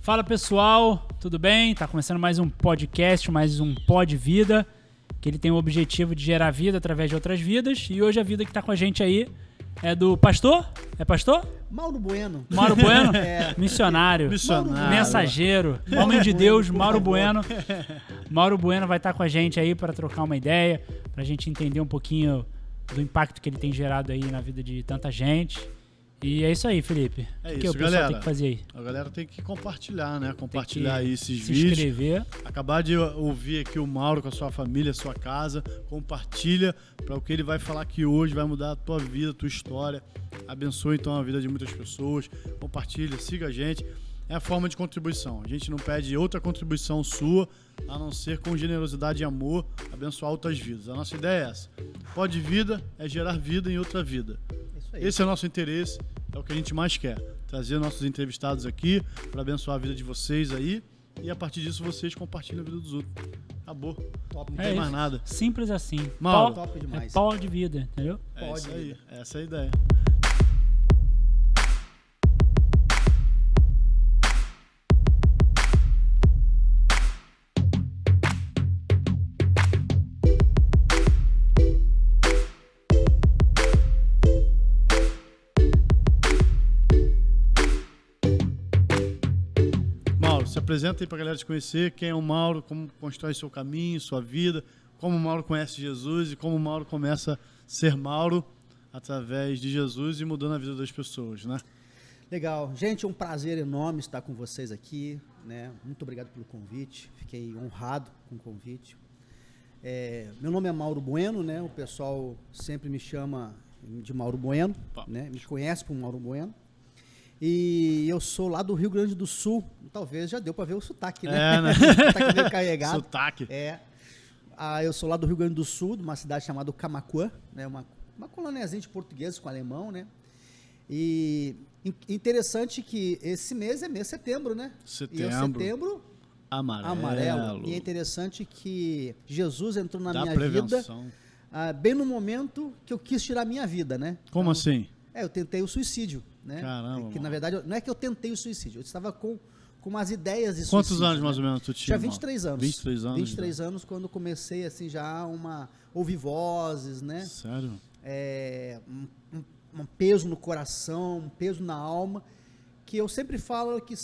Fala pessoal, tudo bem? Tá começando mais um podcast, mais um Pod Vida, que ele tem o objetivo de gerar vida através de outras vidas. E hoje a vida que tá com a gente aí é do pastor? É pastor? Mauro Bueno. Mauro Bueno? É. Missionário. Missionário. Mensageiro. Homem de Deus, Mauro Bueno. Mauro Bueno vai estar com a gente aí para trocar uma ideia, pra gente entender um pouquinho do impacto que ele tem gerado aí na vida de tanta gente. E é isso aí, Felipe. É o que isso, o pessoal galera. tem que fazer aí? A galera tem que compartilhar, né? Compartilhar aí esses se vídeos. inscrever. Acabar de ouvir aqui o Mauro com a sua família, a sua casa. Compartilha para o que ele vai falar aqui hoje, vai mudar a tua vida, a tua história. Abençoe então a vida de muitas pessoas. Compartilha, siga a gente. É a forma de contribuição. A gente não pede outra contribuição sua, a não ser com generosidade e amor, abençoar outras vidas. A nossa ideia é essa. Pod Vida é gerar vida em outra vida. Esse é o nosso interesse, é o que a gente mais quer. Trazer nossos entrevistados aqui para abençoar a vida de vocês aí e a partir disso vocês compartilham a vida dos outros. Acabou. Top. Não tem mais nada. Simples assim. Mauro. Top demais. É pó de vida, entendeu? É isso aí. Essa é a ideia. Se apresenta aí pra galera te conhecer, quem é o Mauro, como constrói seu caminho, sua vida, como o Mauro conhece Jesus e como o Mauro começa a ser Mauro através de Jesus e mudando a vida das pessoas, né? Legal. Gente, é um prazer enorme estar com vocês aqui, né? Muito obrigado pelo convite, fiquei honrado com o convite. Meu nome é Mauro Bueno, né? O pessoal sempre me chama de Mauro Bueno, né? Me conhece por Mauro Bueno. E eu sou lá do Rio Grande do Sul. Talvez já deu para ver o sotaque, né? Né? O sotaque meio carregado. Sotaque. Eu sou lá do Rio Grande do Sul, de uma cidade chamada Camaquã, né? Uma coloniazinha de portugueses com alemão, né? E interessante que esse mês é mês de setembro, né? Setembro. E é o setembro amarelo. E é interessante que Jesus entrou na minha prevenção. vida bem no momento que eu quis tirar a minha vida, né? Como assim? Eu tentei o suicídio, né? Caramba. Que na verdade, não é que eu tentei o suicídio, eu estava com umas ideias de Quantos suicídio. anos mais ou menos tu tinha? Tinha 23 anos. 23 anos. 23 anos quando comecei assim já ouvir vozes, né? Sério? Um peso no coração, um peso na alma, que eu sempre falo que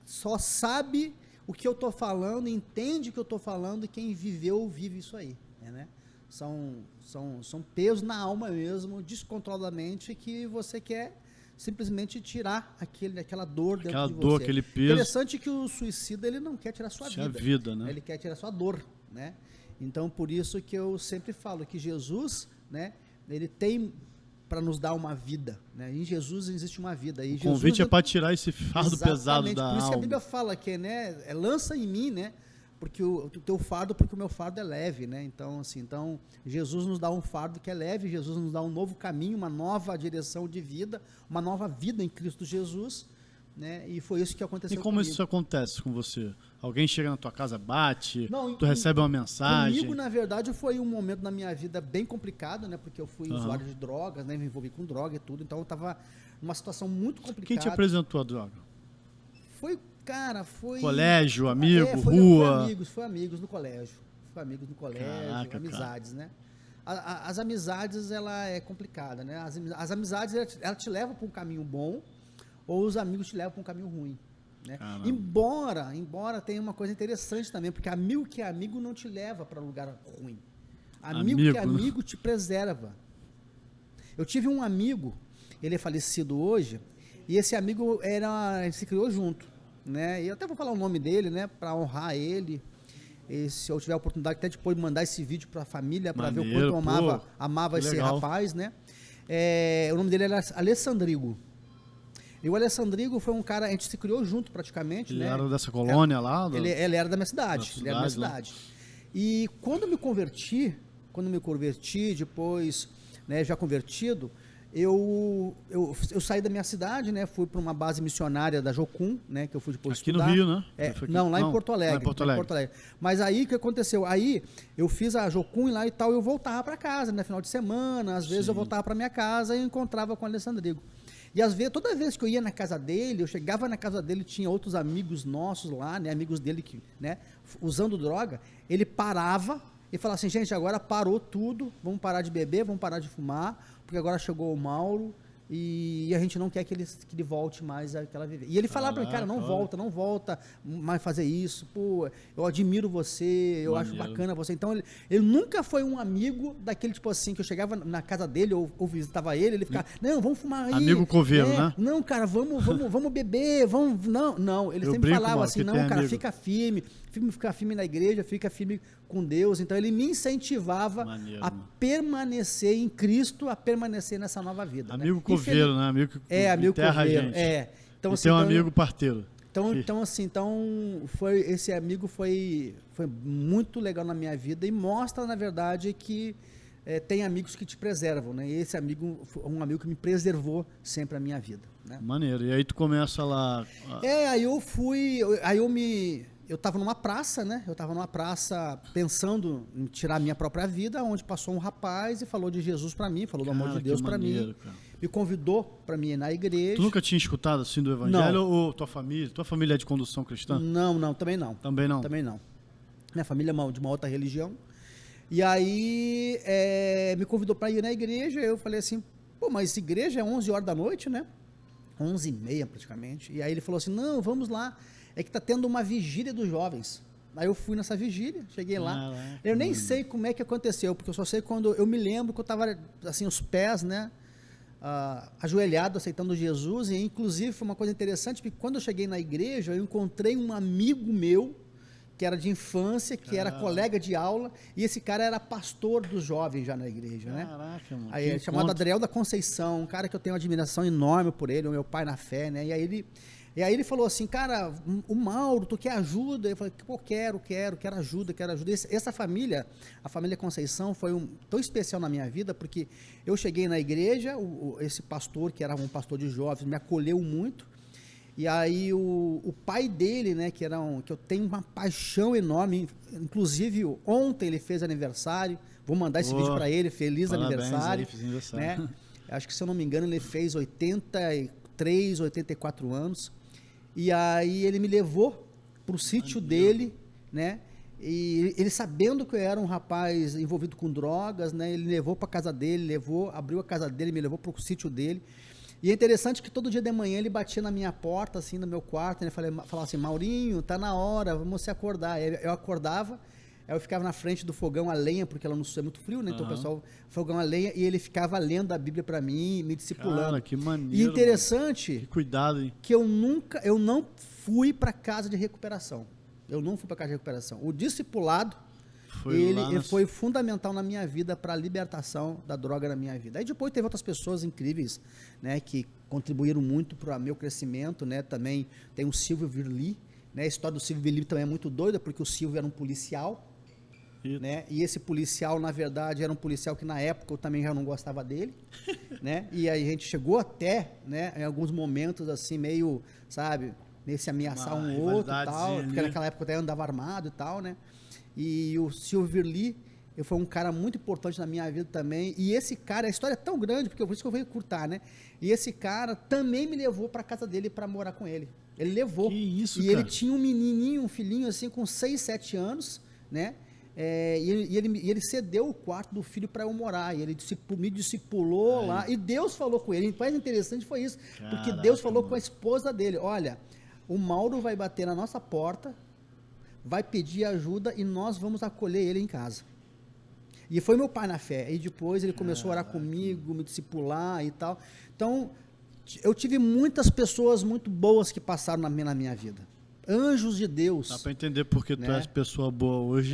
só sabe o que eu estou falando, entende o que eu estou falando quem viveu ou vive isso aí, né? São pesos na alma mesmo, descontroladamente, que você quer simplesmente tirar aquela dor dentro de você. Aquela dor, aquele peso. Interessante que o suicida, ele não quer tirar sua vida. Né? Ele quer tirar sua dor, né? Então, por isso que eu sempre falo que Jesus, né, ele tem para nos dar uma vida, né? Em Jesus existe uma vida. E o convite Jesus, é para tirar esse fardo pesado da alma. Por isso que a Bíblia fala que, né, lança em mim, né? Porque o teu fardo, porque o meu fardo é leve, né? Então, assim, Jesus nos dá um fardo que é leve, Jesus nos dá um novo caminho, uma nova direção de vida, uma nova vida em Cristo Jesus, né? E foi isso que aconteceu comigo. E como isso acontece com você? Alguém chega na tua casa, bate, tu recebe uma mensagem? Comigo, na verdade, foi um momento na minha vida bem complicado, né? Porque eu fui usuário de drogas, né? Me envolvi com droga e tudo, então eu estava numa situação muito complicada. Quem te apresentou a droga? Foi colégio, amigo, rua? Foi amigos no colégio. Caraca, amizades, cara. Né? As amizades, ela é complicada, né? As amizades, ela te leva para um caminho bom, ou os amigos te levam para um caminho ruim, né? Embora tenha uma coisa interessante também, porque amigo que é amigo não te leva para lugar ruim. Amigo que é amigo te preserva. Eu tive um amigo, ele é falecido hoje, e esse amigo se criou junto, né? E eu até vou falar o nome dele, né, para honrar ele. E se eu tiver a oportunidade até depois de mandar esse vídeo para a família, para ver o quanto eu amava esse rapaz, né? O nome dele era Alessandrigo. E o Alessandrigo foi um cara, a gente se criou junto praticamente, ele né? Era dessa colônia lá? Ele era da minha cidade, ele era da minha cidade. E quando eu me converti, depois, né, já convertido, eu saí da minha cidade, né? Fui para uma base missionária da Jocum, né? Que eu fui depois aqui estudar. No Rio, né? Não, lá em Porto Alegre. Mas aí o que aconteceu? Aí eu fiz a Jocum lá e tal, eu voltava para casa, né? Final de semana, às vezes eu voltava para minha casa e encontrava com o Alessandrigo. E às vezes, toda vez que eu ia na casa dele, eu chegava na casa dele, tinha outros amigos nossos lá, né, amigos dele que, né, usando droga, ele parava e falava assim, gente, agora parou tudo, vamos parar de beber, vamos parar de fumar, porque agora chegou o Mauro e a gente não quer que ele volte mais àquela viver. E ele falava pra mim, cara, não volta mais fazer isso, pô, eu admiro você, eu acho bacana você. Então ele nunca foi um amigo daquele tipo assim, que eu chegava na casa dele ou visitava ele ficava, não, vamos fumar aí. Amigo coveiro, né? Não, cara, vamos beber, vamos, não, ele sempre falava assim, não, cara, fica firme na igreja, fica firme com Deus. Então ele me incentivava a permanecer em Cristo, a permanecer nessa nova vida. Amigo coveiro, né? Amigo que amigo enterra coveiro, a gente. Então, assim, tem um amigo parteiro. Esse amigo foi muito legal na minha vida e mostra, na verdade, que tem amigos que te preservam, né? E esse amigo foi um amigo que me preservou sempre a minha vida, né? Maneiro. E aí tu começa lá... Eu estava numa praça, né? Eu estava numa praça pensando em tirar a minha própria vida, onde passou um rapaz e falou de Jesus para mim, falou do amor de Deus para mim, me convidou para mim ir na igreja. Tu nunca tinha escutado assim do evangelho? Não. Ou tua família é de condução cristã? Não, também não. Também não? Também não. Minha família é de uma outra religião. E aí me convidou para ir na igreja, eu falei assim, pô, mas igreja é 11 horas da noite, né? 11h30 praticamente. E aí ele falou assim, não, vamos lá. É que tá tendo uma vigília dos jovens. Aí eu fui nessa vigília, cheguei lá. Eu nem sei como é que aconteceu, porque eu só sei quando eu me lembro que eu estava assim, os pés, né, ajoelhado, aceitando Jesus. E inclusive foi uma coisa interessante, porque quando eu cheguei na igreja, eu encontrei um amigo meu, que era de infância, que era colega de aula, e esse cara era pastor dos jovens já na igreja, né? Caraca, mano. Aí, chamado Adriel da Conceição, um cara que eu tenho uma admiração enorme por ele, o meu pai na fé, né? E aí ele falou assim, cara, o Mauro, tu quer ajuda? Eu falei, pô, quero ajuda. Essa família, a família Conceição, foi tão especial na minha vida, porque eu cheguei na igreja, esse pastor, que era um pastor de jovens, me acolheu muito, e aí o pai dele, né, que eu tenho uma paixão enorme, inclusive ontem ele fez aniversário, vou mandar esse vídeo para ele, feliz aniversário, né? Acho que, se eu não me engano, ele fez 83, 84 anos, e aí ele me levou para o sítio dele, né? E ele sabendo que eu era um rapaz envolvido com drogas, né? Ele levou para a casa dele, abriu a casa dele, me levou para o sítio dele. E é interessante que todo dia de manhã ele batia na minha porta, assim, no meu quarto, né? Falava assim, Maurinho, tá na hora, vamos se acordar. Eu acordava, eu ficava na frente do fogão a lenha, porque ela não é muito frio, né? Então o pessoal, fogão a lenha, e ele ficava lendo a Bíblia para mim, me discipulando. Cara, que maneiro. E interessante, que cuidado, hein? Que eu não fui para casa de recuperação. Eu não fui para casa de recuperação. O discipulado, ele foi fundamental na minha vida para a libertação da droga na minha vida. Aí depois teve outras pessoas incríveis, né, que contribuíram muito para o meu crescimento, né? Também tem o Silvio Virli, né? A história do Silvio Virli também é muito doida, porque o Silvio era um policial, né? E esse policial, na verdade, era um policial que na época eu também já não gostava dele, né? E aí a gente chegou até, né, em alguns momentos assim, meio, sabe, se ameaçar um outro e tal, porque naquela época eu até andava armado e tal, né? E o Silvio Virli foi um cara muito importante na minha vida também. E esse cara, a história é tão grande, porque por isso que eu venho curtar, né? E esse cara também me levou para casa dele para morar com ele. Ele levou. Que isso, cara? Ele tinha um menininho, um filhinho assim, com 6, 7 anos, né? E ele cedeu o quarto do filho para eu morar. E ele me discipulou lá. E Deus falou com ele. E o mais interessante foi isso. Porque Deus falou com a esposa dele: olha, o Mauro vai bater na nossa porta, vai pedir ajuda e nós vamos acolher ele em casa. E foi meu pai na fé. E depois ele começou a orar comigo, me discipular e tal. Então, eu tive muitas pessoas muito boas que passaram na minha vida. Anjos de Deus. Dá para entender porque tu és pessoa boa hoje,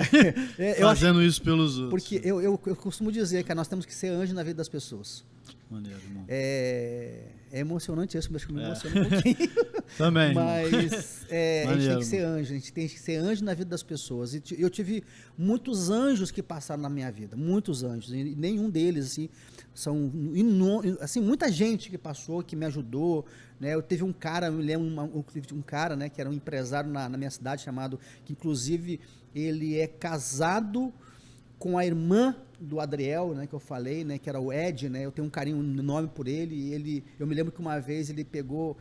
fazendo isso pelos outros. Porque eu costumo dizer que nós temos que ser anjo na vida das pessoas. Maneiro, irmão. É emocionante isso, mas que me emociona um pouquinho. Também. Mas a gente tem que ser anjo, a gente tem que ser anjo na vida das pessoas. E eu tive muitos anjos que passaram na minha vida, muitos anjos, e nenhum deles, assim, assim, muita gente que passou, que me ajudou, né? Eu teve um cara, eu me lembro, um cara, né, que era um empresário na minha cidade, que inclusive ele é casado com a irmã do Adriel, né, que eu falei, né, que era o Ed, né, eu tenho um carinho enorme por ele, e eu me lembro que uma vez ele pegou,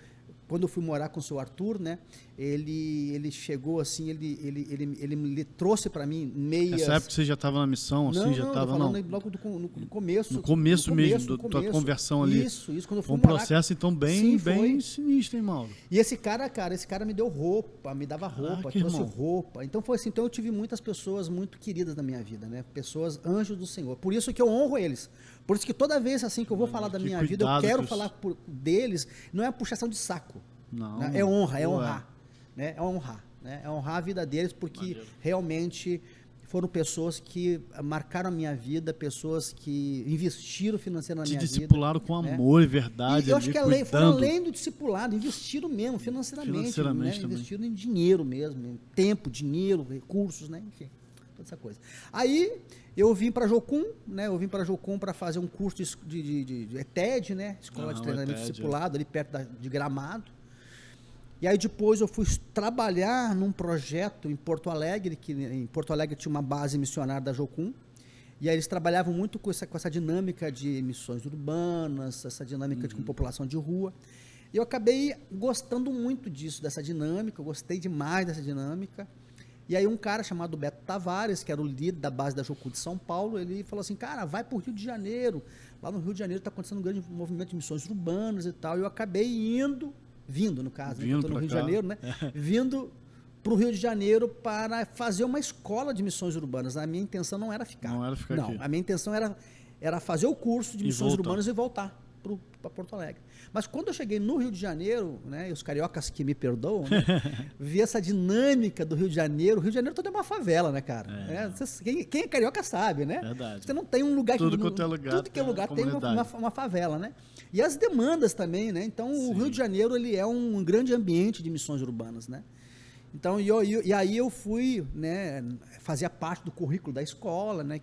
quando eu fui morar com o seu Arthur, né, ele chegou assim, ele me trouxe para mim meias... Nessa época você já estava na missão, assim, já estava... Não, logo no começo. No começo mesmo, da tua conversão ali. Isso, quando eu fui morar. Um processo, então, bem sinistro, hein, Mauro? E esse cara me deu roupa, me dava roupa, trouxe irmão. roupa. Então foi assim, então eu tive muitas pessoas muito queridas na minha vida, né? Pessoas, anjos do Senhor. Por isso que eu honro eles. Por isso que toda vez assim que eu vou falar da minha vida, eu quero falar deles, não é puxação de saco. Não, né? É honrar. Né? É honrar. Né? É honrar a vida deles, porque realmente foram pessoas que marcaram a minha vida, pessoas que investiram financeiramente na minha vida. Te discipularam com amor e verdade. E eu acho que foram além do discipulado, investiram mesmo, financeiramente né? Investiram em dinheiro mesmo, em tempo, dinheiro, recursos, né? Enfim, toda essa coisa. Aí eu vim para Jocum, né? Eu vim para Jocum para fazer um curso de ETED, né? Escola de Treinamento Discipulado, ali perto de Gramado. E aí depois eu fui trabalhar num projeto em Porto Alegre, que em Porto Alegre tinha uma base missionária da Jocum, e aí eles trabalhavam muito com essa dinâmica de missões urbanas, essa dinâmica com população de rua. E eu acabei gostando muito disso, dessa dinâmica, eu gostei demais dessa dinâmica. E aí um cara chamado Beto Tavares, que era o líder da base da Jocum de São Paulo, ele falou assim, cara, vai para o Rio de Janeiro, lá no Rio de Janeiro está acontecendo um grande movimento de missões urbanas e tal, e eu acabei vindo no caso, né, estou no Rio de Janeiro, né? Vindo para o Rio de Janeiro para fazer uma escola de missões urbanas. A minha intenção não era ficar. Não era ficar aqui. A minha intenção era fazer o curso de missões urbanas e voltar para Porto Alegre. Mas quando eu cheguei no Rio de Janeiro, né, e os cariocas que me perdoam, né, vi essa dinâmica do Rio de Janeiro. O Rio de Janeiro todo é uma favela, né, cara? Quem é carioca sabe, né? Verdade. Você não tem um lugar... Tudo que é lugar, tudo que é lugar tem uma favela, né? E as demandas também, né? Então, o Rio de Janeiro, ele é um grande ambiente de missões urbanas, né? Então, e aí eu fui, né, fazia parte do currículo da escola, né,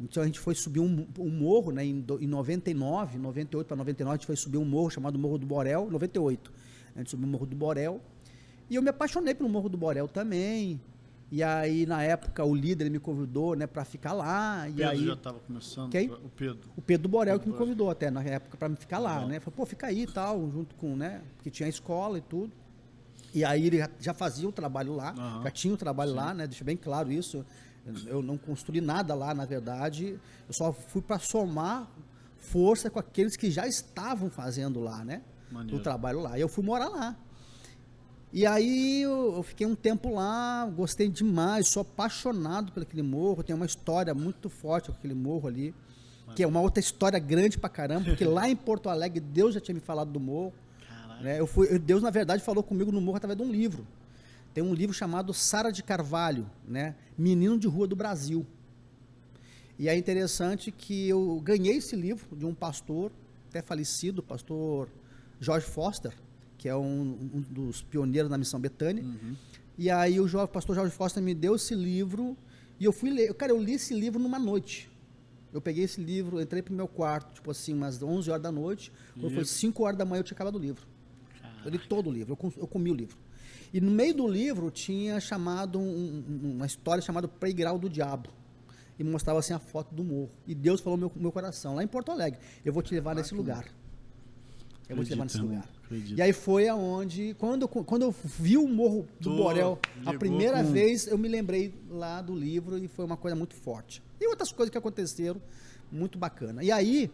então a gente foi subir um morro, né, em 98 para 99, a gente foi subir um morro chamado Morro do Borel, 98. A gente subiu o Morro do Borel, e eu me apaixonei pelo Morro do Borel também. E aí, na época, o líder me convidou, né, para ficar lá. O Pedro já estava começando. Quem? O Pedro. O Pedro do Borel que me convidou até na época para me ficar lá, né? Falei, pô, fica aí e tal, junto com, né, porque tinha escola e tudo. E aí ele já fazia o trabalho lá, já tinha o trabalho lá, né? Deixa bem claro isso. Eu não construí nada lá, na verdade. Eu só fui para somar força com aqueles que já estavam fazendo lá, né? O trabalho lá. E eu fui morar lá. E aí eu fiquei um tempo lá, gostei demais, sou apaixonado por aquele morro, tem uma história muito forte com aquele morro ali, que é uma outra história grande pra caramba, porque lá em Porto Alegre Deus já tinha me falado do morro. Né? Deus, na verdade, falou comigo no morro através de um livro. Tem um livro chamado Sara de Carvalho, né? Menino de Rua do Brasil. E é interessante que eu ganhei esse livro de um pastor, até falecido, o pastor George Foster, que é um dos pioneiros na Missão Betânia. E aí o pastor George Foster me deu esse livro e eu fui ler. Cara, eu li esse livro numa noite. Eu peguei esse livro, entrei pro meu quarto, tipo assim, umas 11 horas da noite. Quando foi 5 horas da manhã eu tinha acabado o livro. Eu li todo o livro, eu comi o livro. E no meio do livro tinha chamado uma história chamada Playground do Diabo. E mostrava assim a foto do morro. E Deus falou no meu coração, lá em Porto Alegre, eu vou te levar nesse lugar. Eu vou te levar nesse lugar. Acredito. E aí foi aonde, quando eu vi o Morro do Borel a primeira vez, eu me lembrei lá do livro e foi uma coisa muito forte. E outras coisas que aconteceram, muito bacana. E aí,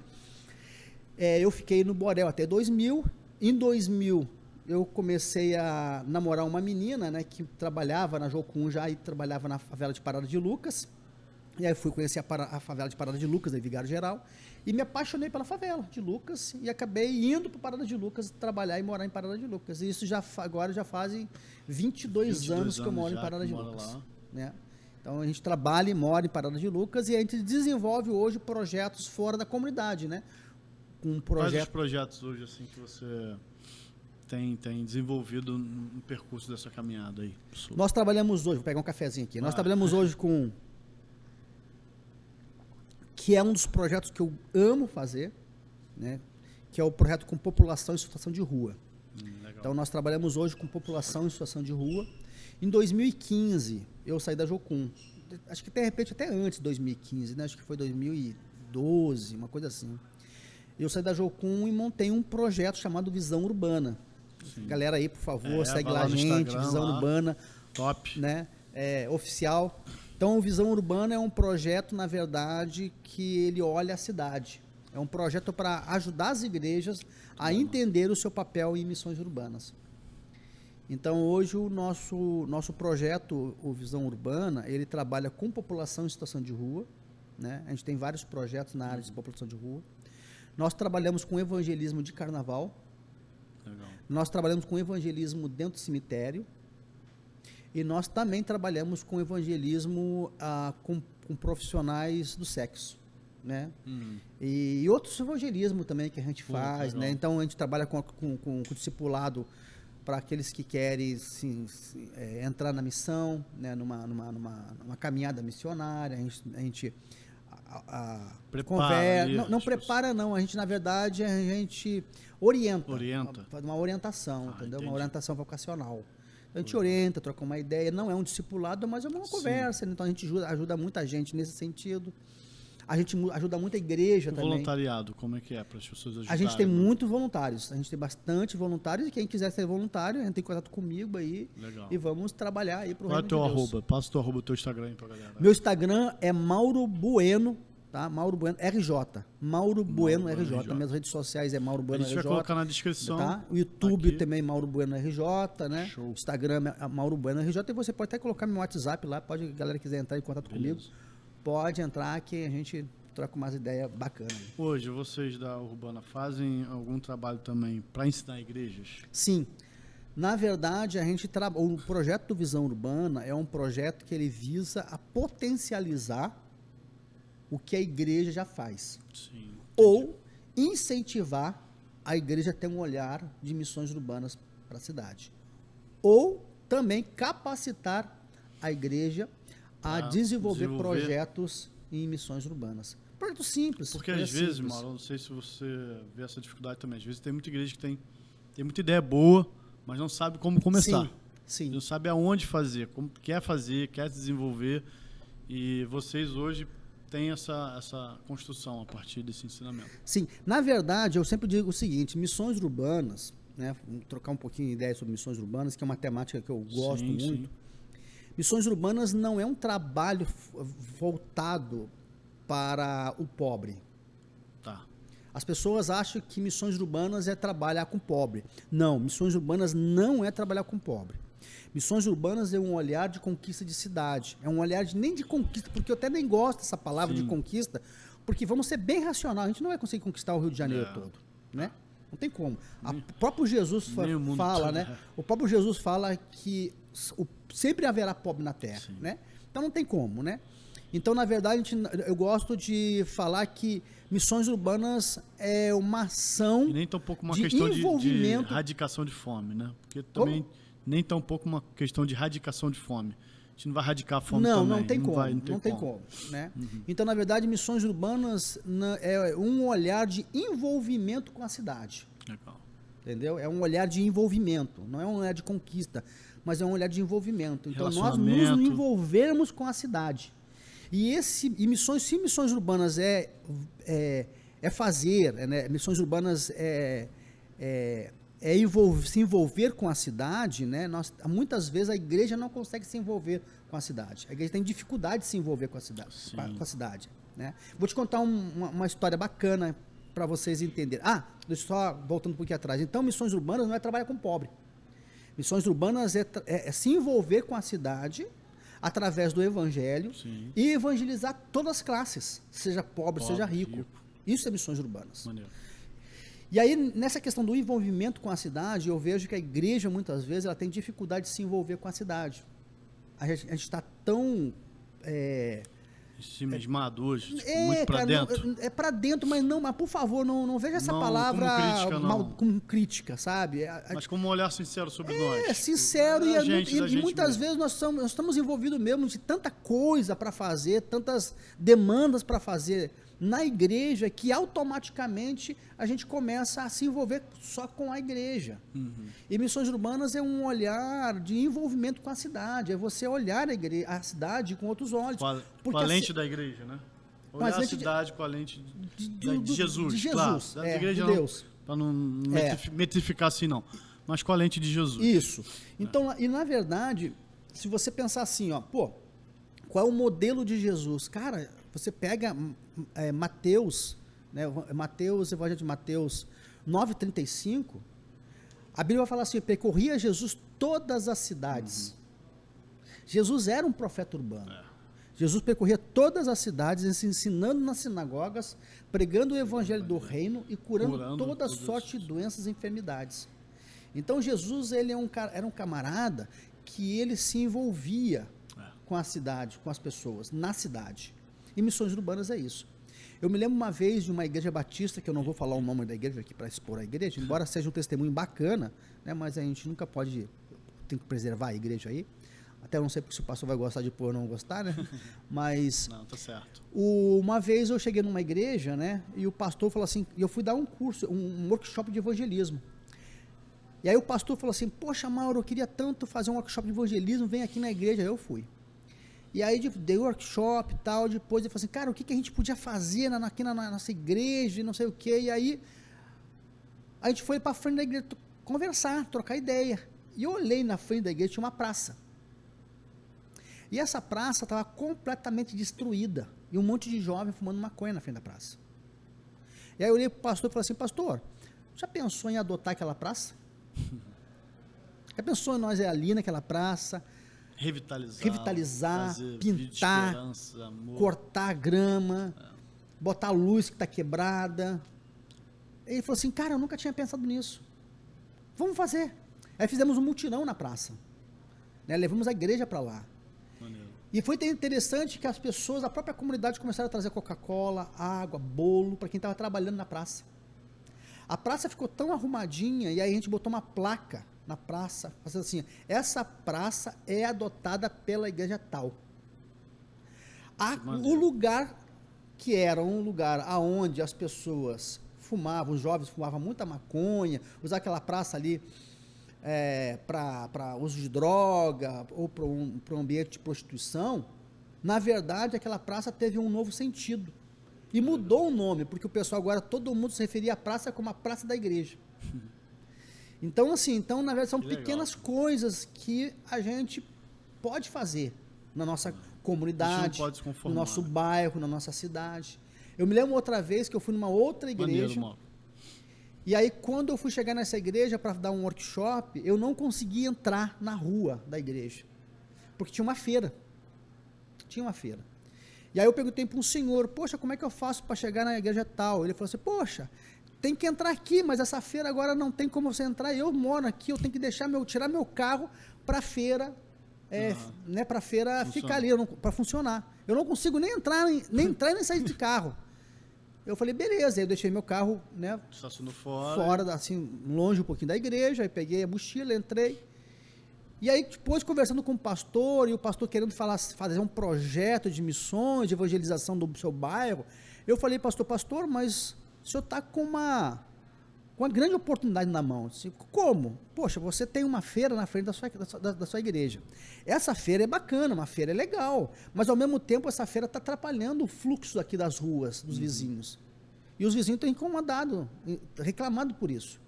eu fiquei no Borel até 2000. Em 2000, eu comecei a namorar uma menina, né, que trabalhava na Jocum já e trabalhava na favela de Parada de Lucas. E aí fui conhecer a favela de Parada de Lucas, da Vigário Geral, e me apaixonei pela favela de Lucas e acabei indo para Parada de Lucas trabalhar e morar em Parada de Lucas. E isso agora já fazem 22 anos que eu moro em Parada de Lucas. Né? Então a gente trabalha e mora em Parada de Lucas e a gente desenvolve hoje projetos fora da comunidade, né? Quais os projetos hoje assim que você tem desenvolvido no percurso dessa caminhada aí? Nós trabalhamos hoje, vou pegar um cafezinho aqui, nós trabalhamos hoje com... que é um dos projetos que eu amo fazer, né? Que é o projeto com população em situação de rua. Então nós trabalhamos hoje com população em situação de rua. Em 2015, eu saí da Jocum. acho que de repente até antes de 2015, né? Acho que foi 2012, uma coisa assim. Eu saí da Jocum e montei um projeto chamado Visão Urbana. Sim. Galera aí, por favor, segue lá a gente, Visão Urbana. Top. Né? Oficial. Então, o Visão Urbana é um projeto, na verdade, que ele olha a cidade. É um projeto para ajudar as igrejas a entender o seu papel em missões urbanas. Então, hoje, o nosso projeto, o Visão Urbana, ele trabalha com população em situação de rua. Né? A gente tem vários projetos na área de população de rua. Nós trabalhamos com evangelismo de carnaval. Legal. Nós trabalhamos com evangelismo dentro do cemitério. E nós também trabalhamos com evangelismo com profissionais do sexo. Né? E outros evangelismo também que a gente faz. Né? Então, a gente trabalha com discipulado para aqueles que querem entrar na missão, né? numa caminhada missionária. A gente conversa, não prepara não, a gente na verdade a gente orienta. Faz uma orientação, entendeu? Entendi. Uma orientação vocacional. A gente orienta, troca uma ideia, não é um discipulado, mas é uma conversa, então a gente ajuda muita gente nesse sentido. A gente ajuda muita igreja também. Voluntariado, como é que é para as pessoas ajudarem? A gente tem muitos voluntários, a gente tem bastante voluntários e quem quiser ser voluntário, entra em contato comigo aí. Legal. E vamos trabalhar aí pro reino de Deus. Qual é o teu arroba? Passa o teu arroba, o teu Instagram aí pra galera. Meu Instagram é Mauro Bueno, tá? Mauro Bueno RJ. Mauro Bueno RJ. Minhas redes sociais é Mauro Bueno RJ. A gente vai colocar na descrição. Tá? O YouTube também Mauro Bueno RJ, né? Show. Instagram é Mauro Bueno RJ e você pode até colocar meu WhatsApp lá, pode, a galera quiser entrar em contato comigo, pode entrar que a gente troca umas ideias bacanas. Hoje, vocês da Urbana fazem algum trabalho também para ensinar igrejas? Sim. Na verdade, o projeto do Visão Urbana é um projeto que ele visa a potencializar o que a igreja já faz. Sim, ou incentivar a igreja a ter um olhar de missões urbanas para a cidade. Ou também capacitar a igreja a desenvolver projetos em missões urbanas. Projeto simples. Porque às vezes, Mauro, não sei se você vê essa dificuldade também, às vezes tem muita igreja que tem muita ideia boa, mas não sabe como começar. Sim. Não sabe aonde fazer, como quer fazer, quer desenvolver. E vocês hoje têm essa construção a partir desse ensinamento. Sim. Na verdade, eu sempre digo o seguinte, missões urbanas, né, vamos trocar um pouquinho de ideia sobre missões urbanas, que é uma temática que eu gosto muito. Sim. Missões urbanas não é um trabalho voltado para o pobre. Tá. As pessoas acham que missões urbanas é trabalhar com pobre. Não, missões urbanas não é trabalhar com pobre. Missões urbanas é um olhar de conquista de cidade. É um olhar nem de conquista, porque eu até nem gosto dessa palavra de conquista, porque vamos ser bem racional, a gente não vai conseguir conquistar o Rio de Janeiro todo, né? Não tem como. O próprio Jesus fala, né? O próprio Jesus fala que sempre haverá pobre na terra, né? Então não tem como, né? Então, na verdade, eu gosto de falar que missões urbanas é uma ação e nem tão pouco uma questão de erradicação de fome, né? Porque também nem tão pouco uma questão de erradicação de fome. A gente não vai erradicar a fome também. Não tem como, não tem como, né? Então, na verdade, missões urbanas é um olhar de envolvimento com a cidade. Legal. Entendeu? É um olhar de envolvimento, não é um olhar de conquista, mas é um olhar de envolvimento. Então, nós nos envolvermos com a cidade. Se missões urbanas fazer, né? Missões urbanas se envolver com a cidade, né? Muitas vezes a igreja não consegue se envolver com a cidade. A igreja tem dificuldade de se envolver com a cidade, né? Vou te contar uma história bacana para vocês entenderem. Deixa eu só voltando um pouquinho atrás. Então, missões urbanas não é trabalhar com pobre. Missões urbanas é se envolver com a cidade através do evangelho e evangelizar todas as classes, seja pobre, seja rico. Isso é missões urbanas. Maneiro. E aí, nessa questão do envolvimento com a cidade, eu vejo que a igreja, muitas vezes, ela tem dificuldade de se envolver com a cidade. A gente está tão... mesmados, muito para dentro. É para dentro, mas por favor, não veja essa palavra como crítica, sabe? Mas como um olhar sincero sobre nós. É sincero e muitas vezes nós estamos envolvidos mesmo de tanta coisa para fazer, tantas demandas para fazer na igreja que automaticamente a gente começa a se envolver só com a igreja. E missões urbanas é um olhar de envolvimento com a cidade, é você olhar a cidade com outros olhos. Com a lente da igreja, né? Olhar a cidade com a lente de Jesus. De Jesus, claro. Da igreja de Deus. Para não metrificar assim, não. Mas com a lente de Jesus. Isso. Então, e na verdade, se você pensar assim, ó, pô, qual é o modelo de Jesus? Cara, você pega Mateus, né, Evangelho de Mateus 9,35, a Bíblia vai falar assim, percorria Jesus todas as cidades. Jesus era um profeta urbano. Jesus percorria todas as cidades, ensinando nas sinagogas, pregando o evangelho do reino e curando toda sorte de doenças e enfermidades. Então Jesus ele era um camarada que ele se envolvia com a cidade, com as pessoas, na cidade. E missões urbanas é isso. Eu me lembro uma vez de uma igreja batista, que eu não vou falar o nome da igreja aqui para expor a igreja, embora seja um testemunho bacana, né, mas a gente nunca pode, tem que preservar a igreja aí. Até eu não sei porque se o pastor vai gostar de pôr ou não gostar, né? Mas... Não, tá certo. Uma vez eu cheguei numa igreja, né? E o pastor falou assim, eu fui dar um curso, um workshop de evangelismo. E aí o pastor falou assim, poxa, Mauro, eu queria tanto fazer um workshop de evangelismo, vem aqui na igreja. Aí eu fui. E aí dei workshop e tal, depois ele falou assim, cara, o que a gente podia fazer aqui na nossa igreja e não sei o quê. E aí a gente foi para frente da igreja conversar, trocar ideia. E eu olhei na frente da igreja, tinha uma praça. E essa praça estava completamente destruída. E um monte de jovens fumando maconha na frente da praça. E aí eu olhei para o pastor e falei assim, pastor, já pensou em adotar aquela praça? Já pensou em nós ali naquela praça? Revitalizar, pintar, cortar a grama, botar a luz que está quebrada. Ele falou assim, cara, eu nunca tinha pensado nisso. Vamos fazer. Aí fizemos um mutirão na praça. Né? Levamos a igreja para lá. E foi interessante que as pessoas, a própria comunidade começaram a trazer Coca-Cola, água, bolo, para quem estava trabalhando na praça. A praça ficou tão arrumadinha, e aí a gente botou uma placa na praça, fazendo assim, essa praça é adotada pela igreja tal. O lugar que era um lugar onde as pessoas fumavam, os jovens fumavam muita maconha, usavam aquela praça ali para uso de droga ou para um ambiente de prostituição, na verdade aquela praça teve um novo sentido e mudou o nome, porque o pessoal agora, todo mundo se referia à praça como a praça da igreja. Então assim, na verdade são pequenas coisas que a gente pode fazer na nossa comunidade, no nosso bairro, na nossa cidade. Eu me lembro outra vez que eu fui numa outra igreja. E aí, quando eu fui chegar nessa igreja para dar um workshop, eu não consegui entrar na rua da igreja, porque tinha uma feira. E aí eu perguntei para um senhor, poxa, como é que eu faço para chegar na igreja tal? Ele falou assim, poxa, tem que entrar aqui, mas essa feira agora não tem como você entrar, eu moro aqui, eu tenho que tirar meu carro para a feira, né, para a feira ficar ali, para funcionar. Eu não consigo nem entrar nem sair de carro. Eu falei, beleza, aí eu deixei meu carro, né, estacionou fora, assim, longe um pouquinho da igreja, aí peguei a mochila, entrei, e aí depois conversando com o pastor, e o pastor querendo fazer um projeto de missões, de evangelização do seu bairro, eu falei, pastor, mas o senhor está com uma grande oportunidade na mão. Disse, como? Poxa, você tem uma feira na frente da sua igreja. Essa feira é bacana, uma feira é legal, mas ao mesmo tempo essa feira está atrapalhando o fluxo aqui das ruas, dos vizinhos. E os vizinhos estão incomodados, reclamando por isso.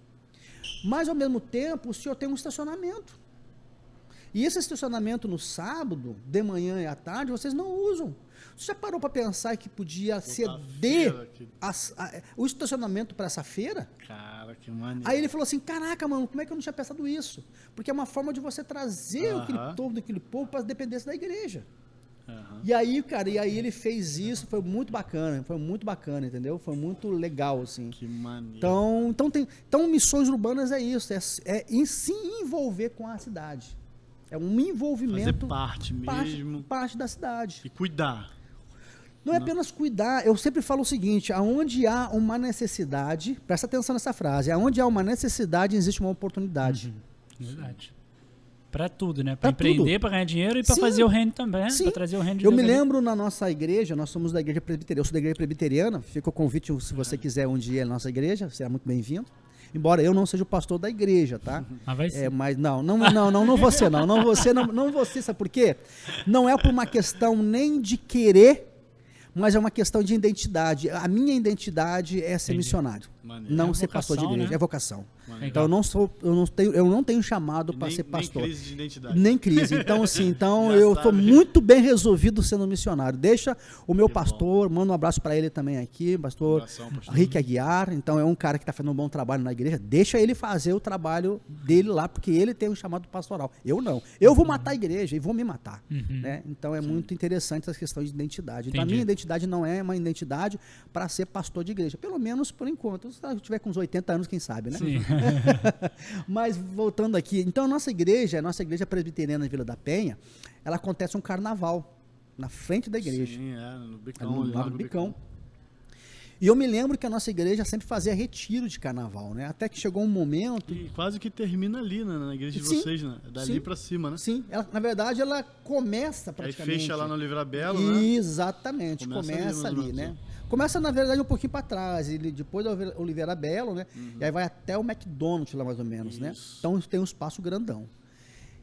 Mas ao mesmo tempo o senhor tem um estacionamento. E esse estacionamento no sábado, de manhã e à tarde, vocês não usam. Você já parou para pensar que podia ceder o estacionamento para essa feira? Cara, que maneiro. Aí ele falou assim, caraca, mano, como é que eu não tinha pensado isso? Porque é uma forma de você trazer aquele povo para a dependência da igreja. E aí, cara, ele fez isso, foi muito bacana, entendeu? Foi muito legal, assim. Que maneiro. Então missões urbanas é isso, é em se envolver com a cidade. É um envolvimento. Fazer parte da cidade. E cuidar. Não é apenas cuidar, eu sempre falo o seguinte, aonde há uma necessidade, presta atenção nessa frase, aonde há uma necessidade, existe uma oportunidade. Verdade. Para tudo, né? Para empreender, para ganhar dinheiro e para fazer o reino também, para trazer o reino de Deus. Eu me lembro na nossa igreja, nós somos da igreja presbiteriana, eu sou da igreja presbiteriana, fica o convite se você quiser um dia na nossa igreja, será muito bem-vindo. Embora eu não seja o pastor da igreja, tá? Ah, vai ser. Mas não você não você, sabe por quê? Não é por uma questão nem de querer, mas é uma questão de identidade. A minha identidade é ser missionário, não ser pastor de igreja, é vocação. Então eu não tenho chamado para ser pastor. Nem crise de identidade. Nem crise. Então assim, eu estou muito bem resolvido sendo missionário. Deixa o meu pastor, manda um abraço para ele também aqui, pastor Rick Aguiar. Então é um cara que está fazendo um bom trabalho na igreja. Deixa ele fazer o trabalho dele lá, porque ele tem um chamado pastoral. Eu não. Eu vou matar a igreja e vou me matar. Né? Então é muito interessante essa questão de identidade. Então a minha identidade não é uma identidade para ser pastor de igreja. Pelo menos por enquanto. Se eu tiver com uns 80 anos, quem sabe, né? Sim. Mas voltando aqui, então a nossa igreja presbiteriana de Vila da Penha, ela acontece um carnaval na frente da igreja. Sim, no Bicão. No Bicão. E eu me lembro que a nossa igreja sempre fazia retiro de carnaval, né? Até que chegou um momento... E quase que termina ali, né? Na igreja de vocês, né? Dali pra cima, né? Sim, na verdade ela começa praticamente... Aí fecha lá no Oliveira Belo, né? Exatamente, começa ali, né? Começa, na verdade, um pouquinho para trás, depois da Oliveira Belo, né? E aí vai até o McDonald's lá, mais ou menos, né? Então tem um espaço grandão.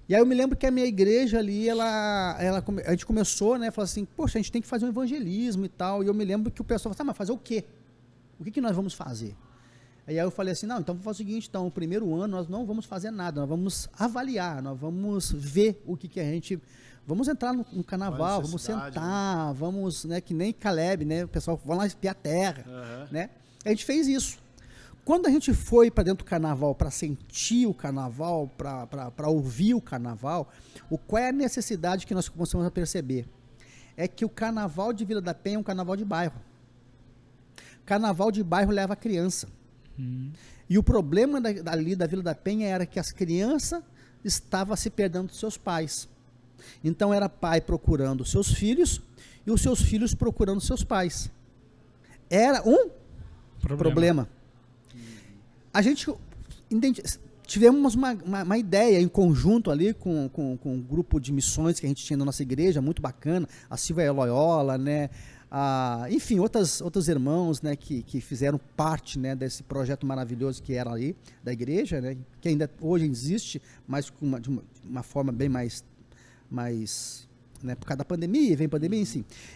E aí eu me lembro que a minha igreja ali, a gente começou, né? Falou assim, poxa, a gente tem que fazer um evangelismo e tal. E eu me lembro que o pessoal falou, mas fazer o quê? O que nós vamos fazer? Aí eu falei assim, não, então vamos fazer o seguinte, então, o primeiro ano nós não vamos fazer nada, nós vamos avaliar, nós vamos ver o que a gente... Vamos entrar no carnaval, vamos sentar, né? Vamos, né, que nem Caleb, né, o pessoal vai lá espiar a terra, né? A gente fez isso. Quando a gente foi para dentro do carnaval, para sentir o carnaval, para ouvir o carnaval, qual é a necessidade que nós começamos a perceber? É que o carnaval de Vila da Penha é um carnaval de bairro. Carnaval de bairro leva a criança. E o problema ali da Vila da Penha era que as crianças estavam se perdendo dos seus pais. Então era pai procurando seus filhos e os seus filhos procurando seus pais. Era um problema. A gente tivemos uma ideia em conjunto ali com um grupo de missões que a gente tinha na nossa igreja, muito bacana, a Silvia Loyola, né? Enfim, outros irmãos, né, que fizeram parte, né, desse projeto maravilhoso que era ali da igreja, né, que ainda hoje existe, mas de uma forma bem mais, né, por causa da pandemia, vem pandemia,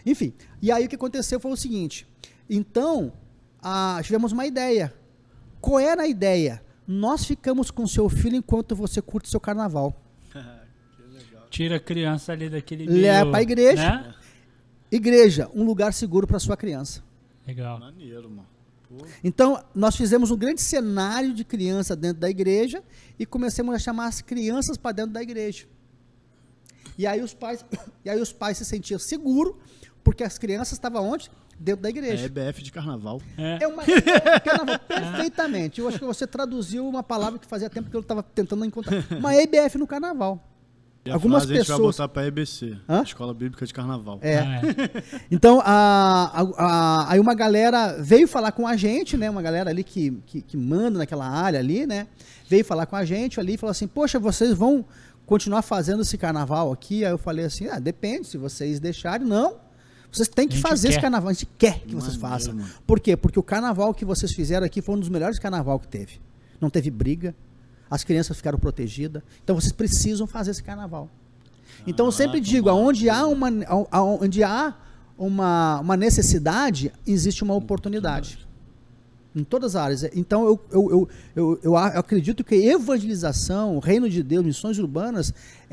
enfim. E aí o que aconteceu foi o seguinte, então, tivemos uma ideia. Qual era a ideia? Nós ficamos com seu filho enquanto você curte seu carnaval. Que legal. Tira a criança ali daquele leva para a igreja. Né? Igreja, um lugar seguro para sua criança. Legal. Maneiro, mano. Pô. Então, nós fizemos um grande cenário de criança dentro da igreja e começamos a chamar as crianças para dentro da igreja. E aí os pais se sentiam seguros, porque as crianças estavam onde? Dentro da igreja. É EBF de carnaval. É uma EBF de carnaval, perfeitamente. Eu acho que você traduziu uma palavra que fazia tempo que eu estava tentando encontrar. Uma EBF no carnaval. E algumas pessoas... a gente vai botar para EBC, Escola Bíblica de Carnaval. Então, aí uma galera veio falar com a gente, né? Uma galera ali que manda naquela área ali, né? Veio falar com a gente ali e falou assim, poxa, vocês vão continuar fazendo esse carnaval aqui? Aí eu falei assim, depende, se vocês deixarem, não. Vocês têm que fazer esse carnaval, a gente quer que vocês façam. Mano. Por quê? Porque o carnaval que vocês fizeram aqui foi um dos melhores carnaval que teve. Não teve briga, as crianças ficaram protegidas, então vocês precisam fazer esse carnaval. Então eu sempre digo, onde há uma necessidade, existe uma oportunidade. Em todas as áreas. Então eu acredito que evangelização, o reino de Deus, missões urbanas,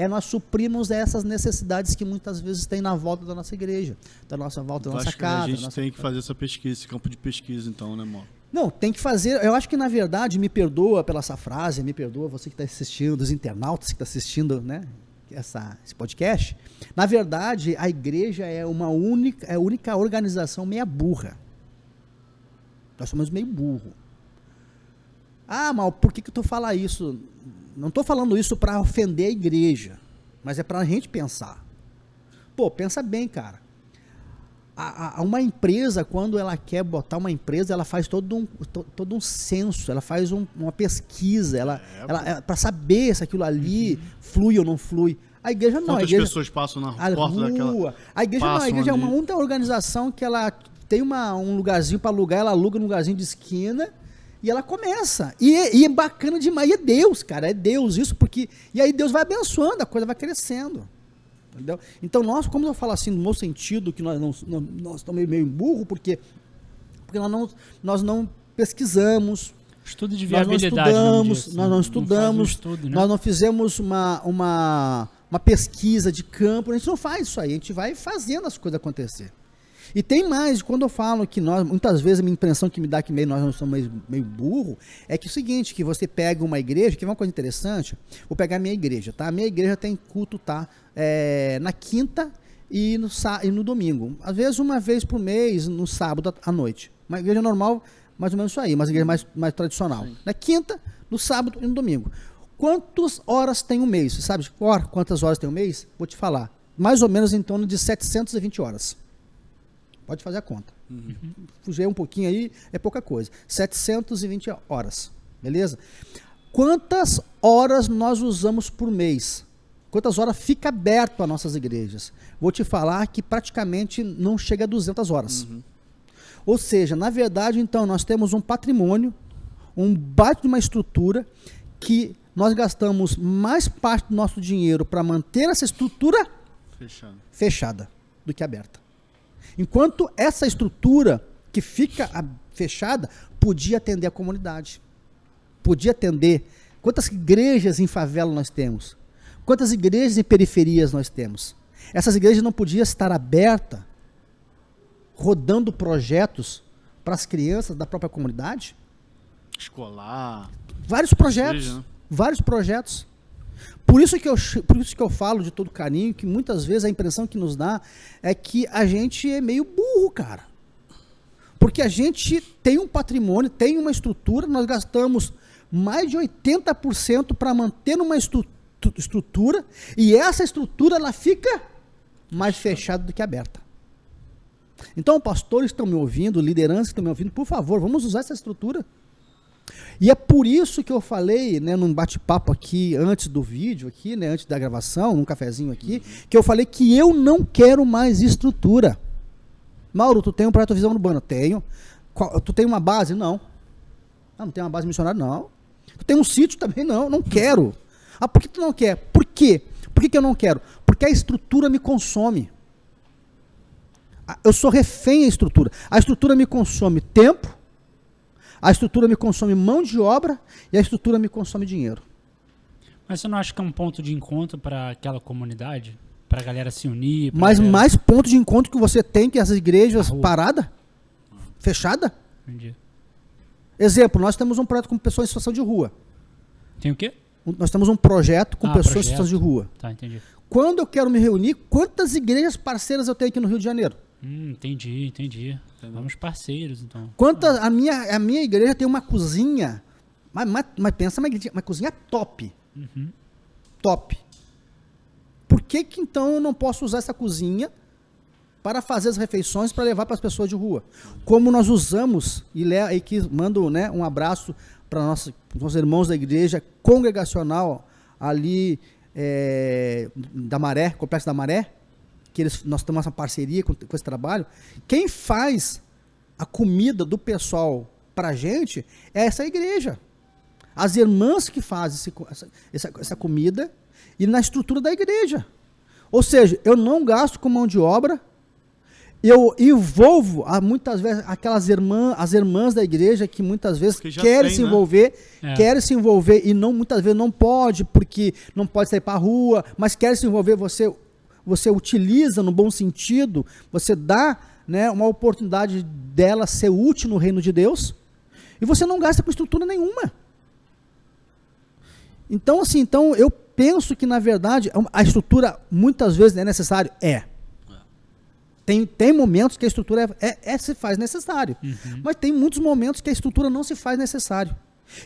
nós suprimos essas necessidades que muitas vezes tem na volta da nossa igreja, da nossa volta da nossa casa. A gente tem que fazer essa pesquisa, esse campo de pesquisa então, né, amor? Não, tem que fazer, eu acho que na verdade, me perdoa pela essa frase, me perdoa você que está assistindo, dos internautas que está assistindo, né, esse podcast. Na verdade, a igreja é a única organização meia burra. Nós somos meio burro. Mas por que tu fala isso? Não estou falando isso para ofender a igreja, mas é para a gente pensar. Pô, pensa bem, cara. Uma empresa, quando ela quer botar uma empresa, ela faz todo um censo, ela faz uma pesquisa, para saber se aquilo ali flui ou não flui. A igreja não. Quantas pessoas passam na porta daquela... A igreja não, a igreja é uma única organização que ela tem um lugarzinho para alugar, ela aluga um lugarzinho de esquina e ela começa. E é bacana demais, e é Deus, cara, é Deus isso, porque... E aí Deus vai abençoando, a coisa vai crescendo. Entendeu? Então nós, como eu falo assim, no meu sentido, que nós estamos meio burro, porque nós não pesquisamos, estudo de viabilidade, nós não estudamos, né? Nós não fizemos uma pesquisa de campo, a gente não faz isso aí, a gente vai fazendo as coisas acontecer. E tem mais, quando eu falo que nós, muitas vezes a minha impressão que me dá que nós não somos meio burro, é que é o seguinte, que você pega uma igreja, que é uma coisa interessante, vou pegar a minha igreja, tá? A minha igreja tem culto, tá? Na quinta e no domingo. Às vezes uma vez por mês, no sábado à noite. Uma igreja normal, mais ou menos isso aí, mas igreja mais tradicional. Sim. Na quinta, no sábado e no domingo. Quantas horas tem um mês? Você sabe quantas horas tem um mês? Vou te falar. Mais ou menos em torno de 720 horas. Pode fazer a conta. Fugir um pouquinho aí, é pouca coisa. 720 horas, beleza? Quantas horas nós usamos por mês? Quantas horas fica aberto as nossas igrejas? Vou te falar que praticamente não chega a 200 horas. Ou seja, na verdade, então, nós temos um patrimônio, um baita de uma estrutura, que nós gastamos mais parte do nosso dinheiro para manter essa estrutura fechada do que aberta. Enquanto essa estrutura que fica fechada podia atender a comunidade. Podia atender. Quantas igrejas em favela nós temos? Quantas igrejas em periferias nós temos? Essas igrejas não podiam estar abertas, rodando projetos para as crianças da própria comunidade? Escolar. Vários projetos. Seja, né? Vários projetos. Por isso que eu falo de todo carinho, que muitas vezes a impressão que nos dá é que a gente é meio burro, cara. Porque a gente tem um patrimônio, tem uma estrutura, nós gastamos mais de 80% para manter uma estrutura, e essa estrutura ela fica mais fechada do que aberta. Então, pastores que estão me ouvindo, lideranças que estão me ouvindo, por favor, vamos usar essa estrutura. E é por isso que eu falei, né, num bate-papo aqui, antes do vídeo, aqui, né, antes da gravação, num cafezinho aqui, que eu falei que eu não quero mais estrutura. Mauro, tu tem um projeto Visão Urbana? Tenho. Tu tem uma base? Não. Não tem uma base missionária? Não. Tu tem um sítio também? Não, não quero. Ah, por que tu não quer? Por quê? Por que eu não quero? Porque a estrutura me consome. Eu sou refém da estrutura. A estrutura me consome tempo, a estrutura me consome mão de obra e a estrutura me consome dinheiro. Mas você não acha que é um ponto de encontro para aquela comunidade? Para a galera se unir? Mas mais ponto de encontro que você tem que as igrejas paradas? Fechada? Entendi. Exemplo, nós temos um projeto com pessoas em situação de rua. Tem o quê? Nós temos um projeto com pessoas em situação de rua. Tá, entendi. Quando eu quero me reunir, quantas igrejas parceiras eu tenho aqui no Rio de Janeiro? Entendi. Vamos parceiros, então. A minha igreja tem uma cozinha, mas pensa uma cozinha top. Top. Por que então eu não posso usar essa cozinha para fazer as refeições para levar para as pessoas de rua? Como nós usamos, e que mando, né, um abraço para nossos irmãos da igreja congregacional ali da Maré, Complexo da Maré, que nós temos essa parceria com esse trabalho. Quem faz a comida do pessoal para a gente é essa igreja. As irmãs que fazem essa comida e na estrutura da igreja. Ou seja, eu não gasto com mão de obra, eu envolvo muitas vezes as irmãs da igreja que muitas vezes querem se envolver, querem se envolver e muitas vezes não pode, porque não pode sair para a rua, mas querem se envolver, você utiliza no bom sentido, você dá, né, uma oportunidade dela ser útil no reino de Deus, e você não gasta com estrutura nenhuma. Então, assim, eu penso que, na verdade, a estrutura muitas vezes é necessário. Tem momentos que a estrutura se faz necessário, mas tem muitos momentos que a estrutura não se faz necessário.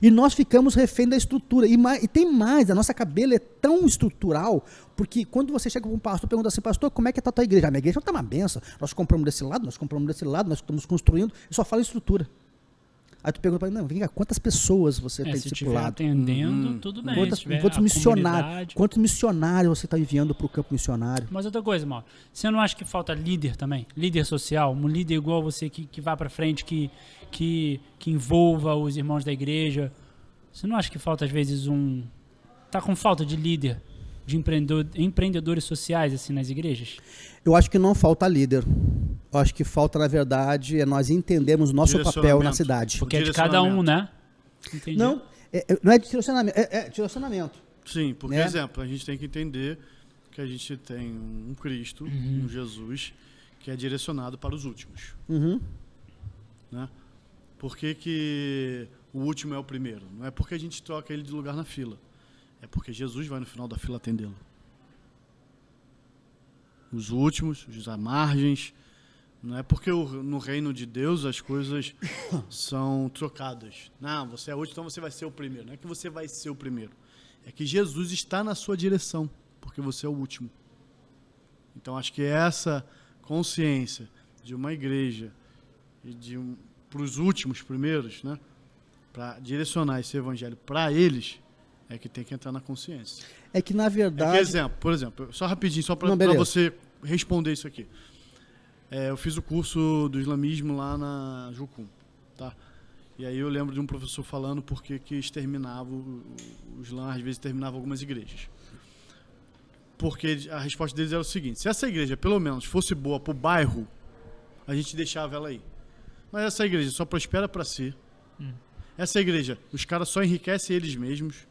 E nós ficamos refém da estrutura. E tem mais, a nossa cabeça é tão estrutural, porque quando você chega para um pastor e pergunta assim, pastor, como é que está a tua igreja? A minha igreja está uma benção. Nós compramos desse lado, nós estamos construindo, e só fala em estrutura. Aí tu pergunta para ele, não, vem cá, quantas pessoas você tem discipulado? Se atendendo, tudo bem. Quantos missionários você está enviando para o campo missionário? Mas outra coisa, Mauro, você não acha que falta líder também? Líder social, um líder igual você que vá para frente, que envolva os irmãos da igreja. Você não acha que falta às vezes tá com falta de líder, de empreendedores sociais assim nas igrejas? Eu acho que não falta líder. Eu acho que falta, na verdade, nós entendermos o nosso papel na cidade. Porque é de cada um, né? Entendi. Não é de direcionamento, é direcionamento. Sim, por exemplo, a gente tem que entender que a gente tem um Cristo, um Jesus, que é direcionado para os últimos. Né? Por que o último é o primeiro? Não é porque a gente troca ele de lugar na fila. É porque Jesus vai no final da fila atendê-lo. Os últimos, os à margens. Não é porque no reino de Deus as coisas são trocadas. Não, você é último, então você vai ser o primeiro. Não é que você vai ser o primeiro. É que Jesus está na sua direção, porque você é o último. Então acho que essa consciência de uma igreja e para os últimos primeiros, né, para direcionar esse evangelho para eles, é que tem que entrar na consciência. É que na verdade... Por exemplo, só rapidinho, só para você responder isso aqui. Eu fiz o curso do islamismo lá na Jucum, tá? E aí eu lembro de um professor falando porque que exterminava o Islã, às vezes terminava algumas igrejas. Porque a resposta deles era o seguinte: se essa igreja pelo menos fosse boa para o bairro, a gente deixava ela aí. Mas essa igreja só prospera para si. Essa igreja, os caras só enriquecem eles mesmos,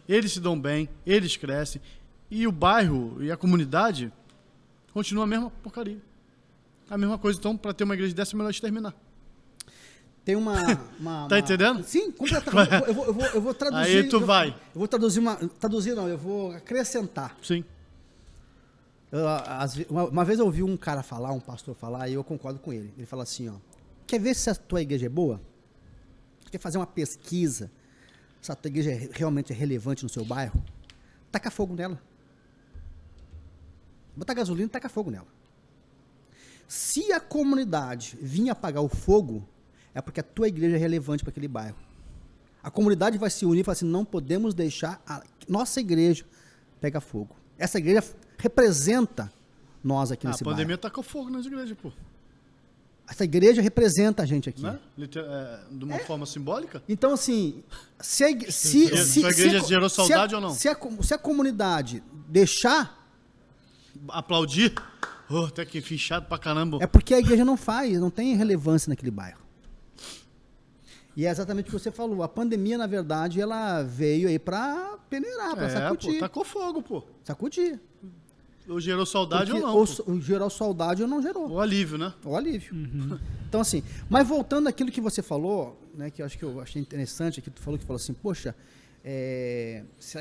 eles se dão bem, eles crescem, e o bairro e a comunidade continua a mesma porcaria. A mesma coisa, então, para ter uma igreja dessa é melhor exterminar. Tem uma tá entendendo? Sim, completamente. Eu vou traduzir. Aí tu vai. Eu vou eu vou acrescentar. Sim. Uma vez eu ouvi um pastor falar, e eu concordo com ele. Ele fala assim, ó, quer ver se a tua igreja é boa? Quer fazer uma pesquisa se a tua igreja realmente é relevante no seu bairro? Taca fogo nela. Bota gasolina e taca fogo nela. Se a comunidade vir apagar o fogo, é porque a tua igreja é relevante para aquele bairro. A comunidade vai se unir e falar assim, não podemos deixar a nossa igreja pegar fogo. Essa igreja representa nós aqui nesse bairro. A pandemia tacou fogo nas igrejas, pô. Essa igreja representa a gente aqui. Né? De uma forma simbólica? Então, assim, se a igreja gerou saudade ou não? Se a comunidade deixar... Aplaudir? Até que fichado pra caramba. É porque a igreja não tem relevância naquele bairro. E é exatamente o que você falou. A pandemia, na verdade, ela veio aí pra peneirar, pra sacudir. Pô, tacou fogo, pô. Sacudir. Ou gerou saudade ou não. Ou gerou saudade ou não gerou. O alívio, né? O alívio. Então, assim, mas voltando àquilo que você falou, né, que eu achei interessante, que tu falou assim, poxa,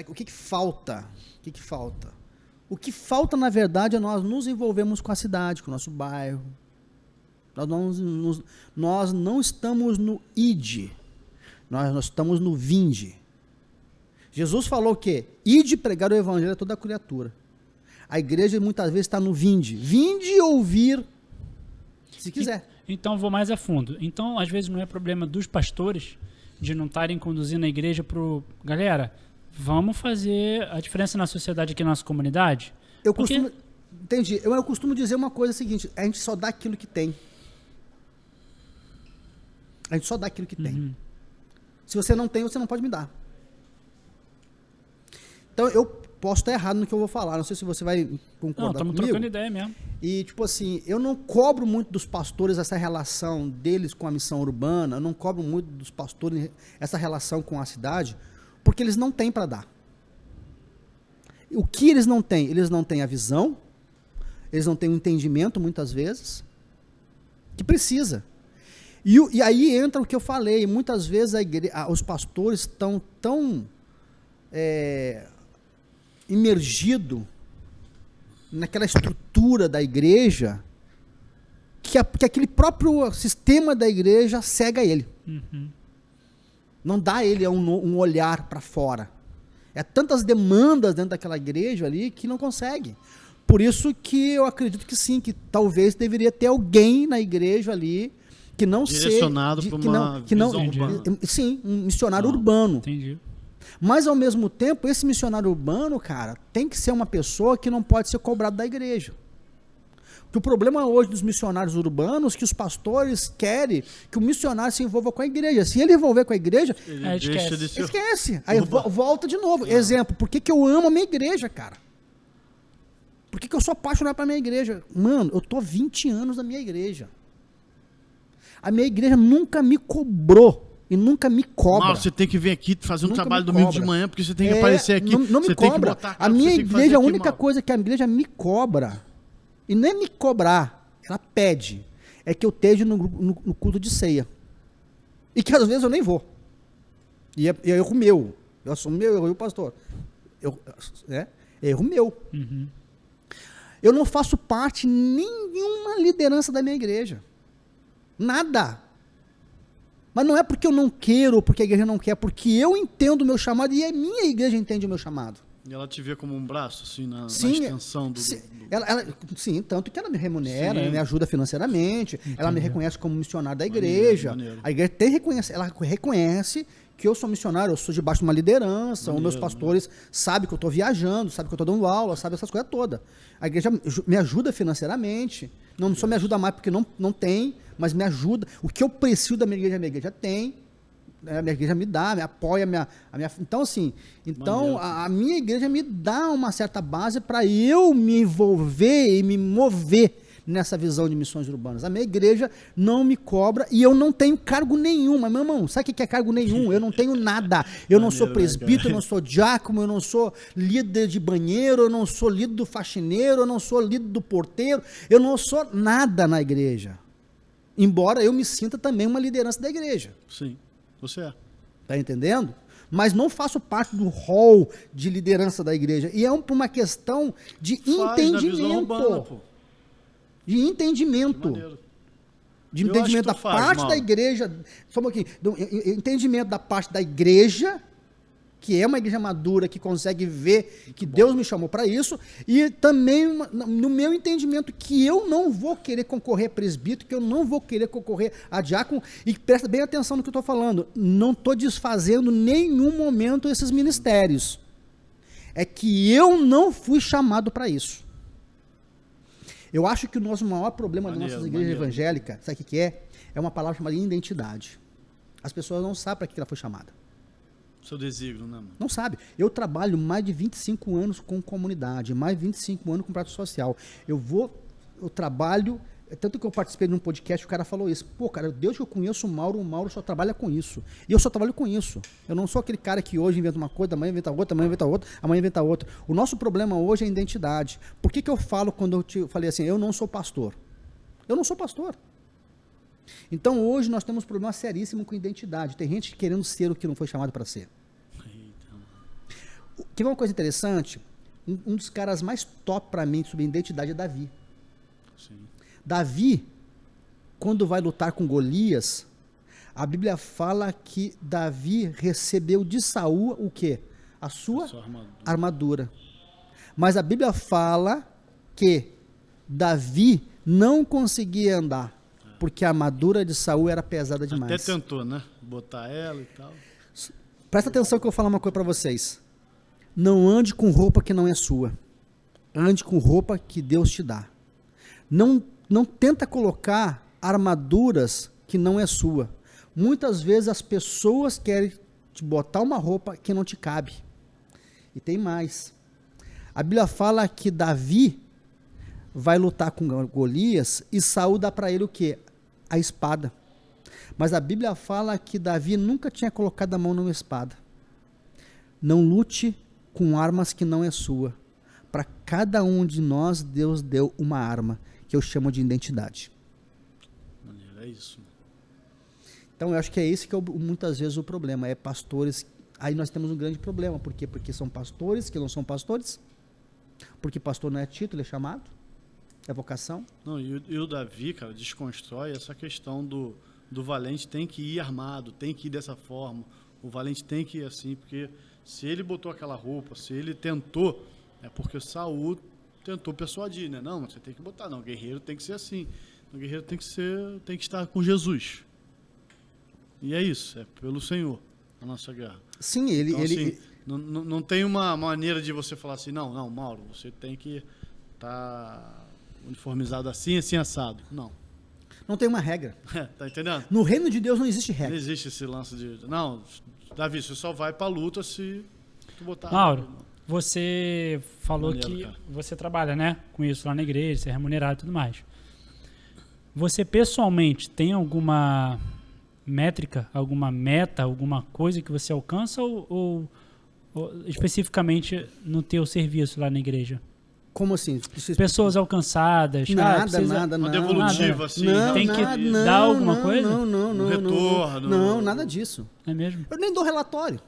o que falta? O que falta? O que falta, na verdade, é nós nos envolvermos com a cidade, com o nosso bairro. Nós não estamos no ide, nós estamos no vinde. Jesus falou o quê? Ide pregar o evangelho a toda a criatura. A igreja muitas vezes está no vinde. Vinde ouvir, se quiser. Então, vou mais a fundo. Então, às vezes, não é problema dos pastores de não estarem conduzindo a igreja para o... Galera, vamos fazer a diferença na sociedade aqui na nossa comunidade? Entendi. Eu costumo dizer uma coisa seguinte, a gente só dá aquilo que tem. A gente só dá aquilo que tem. Se você não tem, você não pode me dar. Então, eu posso estar errado no que eu vou falar, não sei se você vai concordar comigo. Não, estamos trocando ideia mesmo. E, tipo assim, eu não cobro muito dos pastores essa relação deles com a missão urbana, eu não cobro muito dos pastores essa relação com a cidade, porque eles não têm para dar. O que eles não têm? Eles não têm a visão, eles não têm o entendimento, muitas vezes, que precisa. E aí entra o que eu falei, muitas vezes os pastores estão tão imergidos naquela estrutura da igreja que aquele próprio sistema da igreja cega ele. Não dá a ele um olhar para fora. É tantas demandas dentro daquela igreja ali que não consegue. Por isso que eu acredito que sim, que talvez deveria ter alguém na igreja ali que não direcionado para uma visão urbana. Sim, um missionário urbano. Entendi. Mas ao mesmo tempo, esse missionário urbano, cara, tem que ser uma pessoa que não pode ser cobrado da igreja. Porque o problema hoje dos missionários urbanos é que os pastores querem que o missionário se envolva com a igreja. Se ele envolver com a igreja, esquece. Aí volta de novo. Exemplo, por que eu amo a minha igreja, cara? Por que eu sou apaixonado pela minha igreja? Mano, eu tô 20 anos na minha igreja. A minha igreja nunca me cobrou e nunca me cobra. Mas você tem que vir aqui fazer um trabalho domingo de manhã, porque você tem que aparecer aqui. Não me você cobra. Tem que a minha igreja, a única coisa que a igreja me cobra, e nem me cobrar, ela pede, é que eu esteja no culto de ceia. E que às vezes eu nem vou. E é erro meu. Eu assumo meu erro, eu, pastor. É erro meu. Uhum. Eu não faço parte de nenhuma liderança da minha igreja. Nada. Mas não é porque eu não quero, ou porque a igreja não quer, porque eu entendo o meu chamado e a minha igreja entende o meu chamado. E ela te vê como um braço, assim, na extensão do... Sim, tanto que ela me remunera, me ajuda financeiramente, ela me reconhece como missionário da igreja. Maneiro. A igreja ela reconhece que eu sou missionário, eu sou debaixo de uma liderança, os meus pastores sabem que eu estou viajando, sabem que eu estou dando aula, sabem essas coisas todas. A igreja me ajuda financeiramente, não só me ajuda mais porque não tem, mas me ajuda. O que eu preciso da minha igreja tem. A minha igreja me dá, me apoia, então assim, a minha igreja me dá uma certa base para eu me envolver e me mover nessa visão de missões urbanas. A minha igreja não me cobra e eu não tenho cargo nenhum. Mas, meu irmão, sabe o que é cargo nenhum? Eu não tenho nada. Eu não sou presbítero, eu não sou diácono, eu não sou líder de banheiro, eu não sou líder do faxineiro, eu não sou líder do porteiro, eu não sou nada na igreja. Embora eu me sinta também uma liderança da igreja. Sim. Você é. Tá entendendo? Mas não faço parte do hall de liderança da igreja. E é por uma questão de entendimento. Urbana, de entendimento. De entendimento da parte da igreja. Só um pouquinho. Entendimento da parte da igreja, que é uma igreja madura, que consegue ver que Deus me chamou para isso, e também no meu entendimento que eu não vou querer concorrer a presbítero, que eu não vou querer concorrer a diácono, e presta bem atenção no que eu estou falando, não estou desfazendo em nenhum momento esses ministérios, é que eu não fui chamado para isso. Eu acho que o nosso maior problema das nossas igrejas evangélicas, sabe o que é? É uma palavra chamada identidade. As pessoas não sabem para que ela foi chamada. Seu desígnio, né, mano? Não sabe. Eu trabalho mais de 25 anos com comunidade, mais de 25 anos com prática social. Eu trabalho, tanto que eu participei de um podcast, o cara falou isso. Pô, cara, Deus que eu conheço o Mauro só trabalha com isso. E eu só trabalho com isso. Eu não sou aquele cara que hoje inventa uma coisa, amanhã inventa outra, amanhã inventa outra, amanhã inventa outra. O nosso problema hoje é a identidade. Por que eu falo quando eu te falei assim, eu não sou pastor? Eu não sou pastor. Então hoje nós temos um problema seríssimo com identidade. Tem gente querendo ser o que não foi chamado para ser. Que é uma coisa interessante, um dos caras mais top para mim sobre identidade é Davi. Sim. Davi, quando vai lutar com Golias, a Bíblia fala que Davi recebeu de Saul o quê? A sua armadura. Mas a Bíblia fala que Davi não conseguia andar, porque a armadura de Saul era pesada demais. Até tentou, né? Botar ela e tal. Presta atenção que eu vou falar uma coisa para vocês. Não ande com roupa que não é sua. Ande com roupa que Deus te dá. Não tenta colocar armaduras que não é sua. Muitas vezes as pessoas querem te botar uma roupa que não te cabe. E tem mais. A Bíblia fala que Davi vai lutar com Golias e Saul dá para ele o quê? A espada. Mas a Bíblia fala que Davi nunca tinha colocado a mão numa espada. Não lute com armas que não é sua. Para cada um de nós, Deus deu uma arma, que eu chamo de identidade. É isso. Então, eu acho que é esse que é muitas vezes o problema, é pastores. Aí nós temos um grande problema. Por quê? Porque são pastores que não são pastores. Porque pastor não é título, é chamado. É vocação. Não, e o Davi, cara, desconstrói essa questão do valente tem que ir armado, tem que ir dessa forma. O valente tem que ir assim, porque se ele botou aquela roupa, se ele tentou, é porque Saul tentou persuadir, né? Não, você tem que botar, não. O guerreiro tem que ser assim. O guerreiro tem que estar com Jesus. E é isso, é pelo Senhor, a nossa guerra. Sim, Então, assim, não tem uma maneira de você falar assim, não, Mauro, você tem que estar uniformizado assim, assim, assado. Não tem uma regra. Tá entendendo? No reino de Deus não existe regra. Não existe esse lance de... Não, Davi, você só vai pra luta se tu botar... Mauro, você falou Maneiro, que cara. você trabalha, né, com isso lá na igreja, você é remunerado e tudo mais. Você pessoalmente tem alguma métrica, alguma meta, alguma coisa que você alcança ou especificamente no teu serviço lá na igreja? Como assim? Pessoas alcançadas. Nada. Uma devolutiva, assim. Tem que dar alguma coisa? Não, retorno. Não, nada disso. É mesmo? Eu nem dou relatório.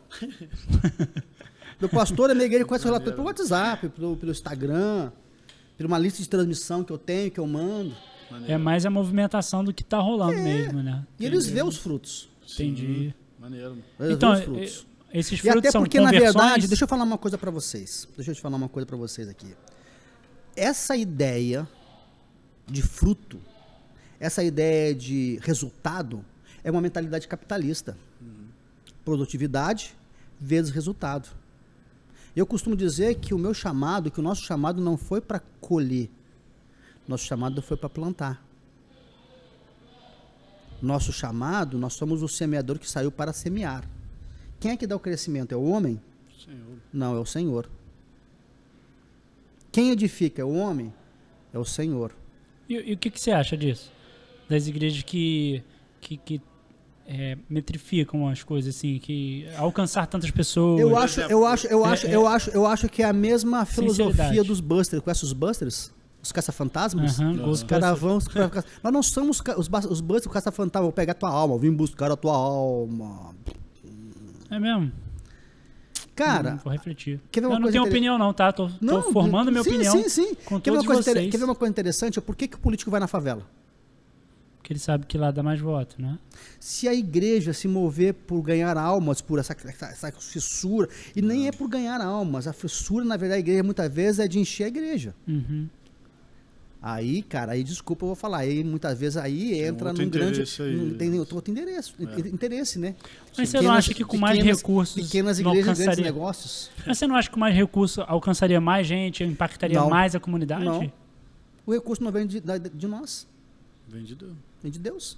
Meu pastor é minha igreja, conhece o relatório pelo WhatsApp, pelo Instagram, por uma lista de transmissão que eu tenho, que eu mando. É mais a movimentação do que tá rolando mesmo, né? E eles vêem os frutos. Entendi. Maneiro. Eles Então, vêem os frutos. esses E frutos até são porque, na conversões... verdade, deixa eu falar uma coisa pra vocês. Deixa eu te falar uma coisa pra vocês aqui. Essa ideia de fruto, essa ideia de resultado, é uma mentalidade capitalista. Produtividade vezes resultado. Eu costumo dizer que o meu chamado, que o nosso chamado não foi para colher. Nosso chamado foi para plantar. Nosso chamado, nós somos o semeador que saiu para semear. Quem é que dá o crescimento? É o homem? Senhor. Não, é o Senhor. Quem edifica é o homem? É o Senhor. E o que você acha disso? Das igrejas que metrificam as coisas assim, que alcançar tantas pessoas. Eu acho que é a mesma filosofia Sinceridade. dos Busters. Conhece os Busters? Os caça-fantasmas? Aham, Os caras vão... Nós não somos os Busters, o caça-fantasma. Vou pegar a tua alma, vim buscar a tua alma. É mesmo? Cara... Vou refletir. Quer ver uma Eu não coisa tenho opinião não, tá? Tô formando minha opinião Sim. com Quer ver todos uma coisa vocês. quer ver uma coisa interessante? Por que o político vai na favela? Porque ele sabe que lá dá mais voto, né? Se a igreja se mover por ganhar almas, por essa fissura, e nem é por ganhar almas, a fissura, na verdade, a igreja muitas vezes é de encher a igreja. Uhum. Aí, cara, desculpa, eu vou falar, aí muitas vezes aí entra num grande... Tem outro interesse, né? Mas você não acha que com mais recursos pequenas não igrejas, grandes alcançaria? negócios? Mas você não acha que com mais recursos alcançaria mais gente, impactaria Não. mais a comunidade? Não. O recurso não vem de nós, Vem de Deus. vem de Deus.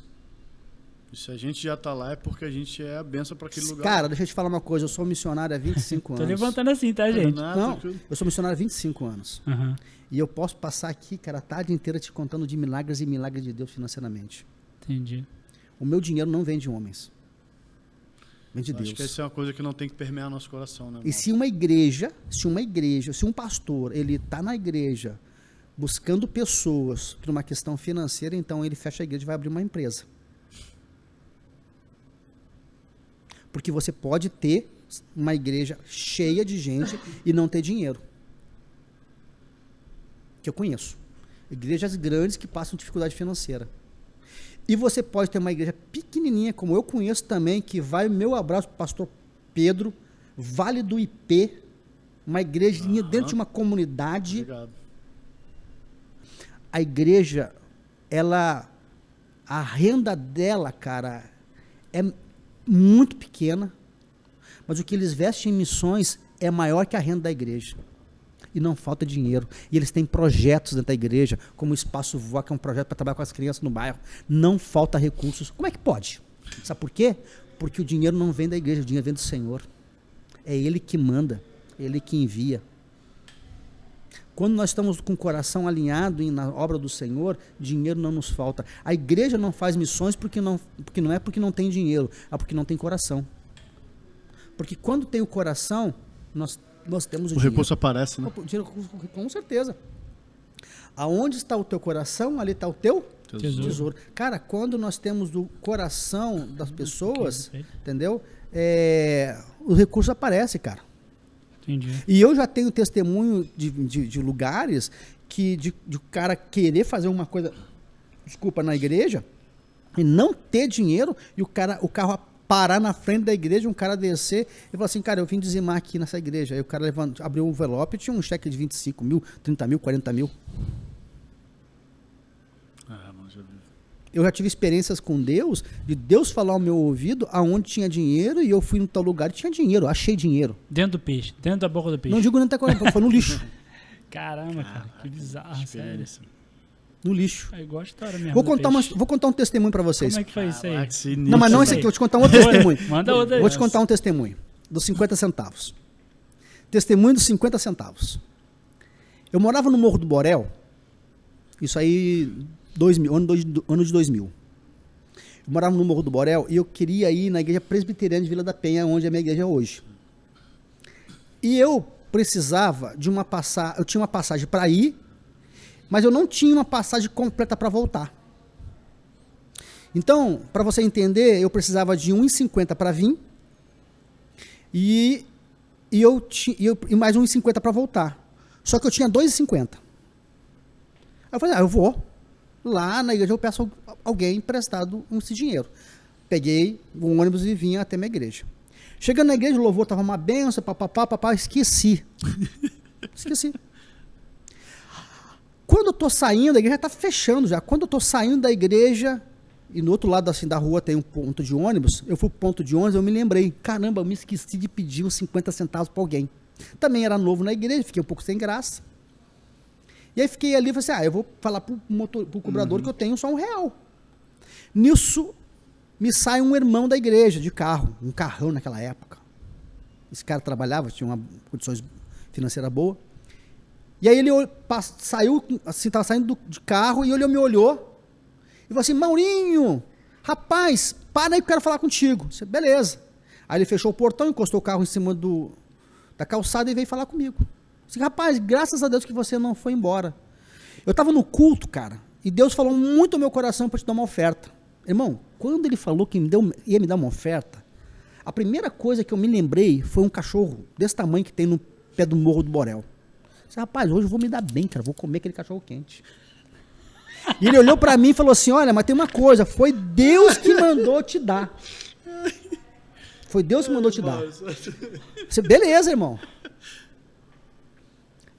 E se a gente já tá lá é porque a gente é a benção para aquele lugar. Cara, deixa eu te falar uma coisa, eu sou missionário há 25 anos. Tô levantando assim, tá, gente? Não, eu sou missionário há 25 anos. Uhum. E eu posso passar aqui, cara, a tarde inteira te contando de milagres e milagres de Deus financeiramente. Entendi. O meu dinheiro não vem de homens. Vem de Deus. Acho que essa é uma coisa que não tem que permear nosso coração, né? E se uma igreja, se um pastor, ele tá na igreja buscando pessoas por uma questão financeira, então ele fecha a igreja e vai abrir uma empresa. Porque você pode ter uma igreja cheia de gente e não ter dinheiro. Que eu conheço. Igrejas grandes que passam dificuldade financeira. E você pode ter uma igreja pequenininha, como eu conheço também, que vai, meu abraço para o pastor Pedro, Vale do IP, uma igrejinha dentro de uma comunidade. Obrigado. A igreja, a renda dela, cara, é muito pequena, mas o que eles vestem em missões é maior que a renda da igreja. E não falta dinheiro. E eles têm projetos dentro da igreja, como o Espaço Voar, que é um projeto para trabalhar com as crianças no bairro. Não falta recursos. Como é que pode? Sabe por quê? Porque o dinheiro não vem da igreja, o dinheiro vem do Senhor. É Ele que manda, é Ele que envia. Quando nós estamos com o coração alinhado na obra do Senhor, dinheiro não nos falta. A igreja não faz missões porque não tem dinheiro, é porque não tem coração. Porque quando tem o coração, nós temos o dinheiro. recurso aparece, né? Com certeza. Aonde está o teu coração, ali está o teu tesouro. Cara, quando nós temos o coração das pessoas, entendeu? O recurso aparece, cara. Entendi. E eu já tenho testemunho de lugares de o cara querer fazer uma coisa, na igreja, e não ter dinheiro, e o carro parar na frente da igreja, um cara descer e falar assim, cara, eu vim dizimar aqui nessa igreja. Aí o cara abriu um envelope e tinha um cheque de 25 mil, 30 mil, 40 mil. Eu já tive experiências com Deus, de Deus falar ao meu ouvido aonde tinha dinheiro, e eu fui em tal lugar e tinha dinheiro, achei dinheiro. Dentro do peixe, dentro da boca do peixe. Não digo nem até quando, foi no lixo. Caramba, cara, que bizarro, sério. No lixo. É igual a história mesmo. Vou contar um testemunho pra vocês. Como é que foi isso aí? Não, mas não esse aqui, vou te contar um outro testemunho. Manda outro aí. Vou te contar um testemunho, dos 50 centavos. Testemunho dos 50 centavos. Eu morava no Morro do Borel, isso aí, ano de 2000. Eu morava no Morro do Borel e eu queria ir na igreja presbiteriana de Vila da Penha, onde é a minha igreja hoje. E eu precisava de uma passagem, eu tinha uma passagem para ir, mas eu não tinha uma passagem completa para voltar. Então, para você entender, eu precisava de 1,50 para vir e mais 1,50 para voltar. Só que eu tinha 2,50. Aí eu falei, eu vou lá na igreja, eu peço alguém emprestado esse dinheiro. Peguei o ônibus e vim até minha igreja. Chegando na igreja, o louvor estava uma benção, papapá, esqueci. Esqueci. Quando eu tô saindo, a igreja está fechando já. Quando eu tô saindo da igreja, e no outro lado assim, da rua tem um ponto de ônibus, eu fui pro ponto de ônibus, eu me lembrei, caramba, eu me esqueci de pedir uns 50 centavos para alguém. Também era novo na igreja, fiquei um pouco sem graça. E aí fiquei ali e falei assim, eu vou falar pro cobrador que eu tenho só R$1. Nisso, me sai um irmão da igreja, de carro, um carrão naquela época. Esse cara trabalhava, tinha uma condições financeiras boas. E aí ele saiu, assim, estava saindo de carro e ele me olhou e falou assim, Maurinho, rapaz, para aí que eu quero falar contigo. Disse, beleza. Aí ele fechou o portão, encostou o carro em cima da calçada e veio falar comigo. Disse, rapaz, graças a Deus que você não foi embora. Eu estava no culto, cara, e Deus falou muito ao meu coração para te dar uma oferta. Irmão, quando ele falou que ia me dar uma oferta, a primeira coisa que eu me lembrei foi um cachorro desse tamanho que tem no pé do Morro do Borel. Disse, rapaz, hoje eu vou me dar bem, cara, vou comer aquele cachorro quente. E ele olhou pra mim e falou assim, olha, mas tem uma coisa, foi Deus que mandou te dar. Foi Deus que mandou te dar. Disse, beleza, irmão.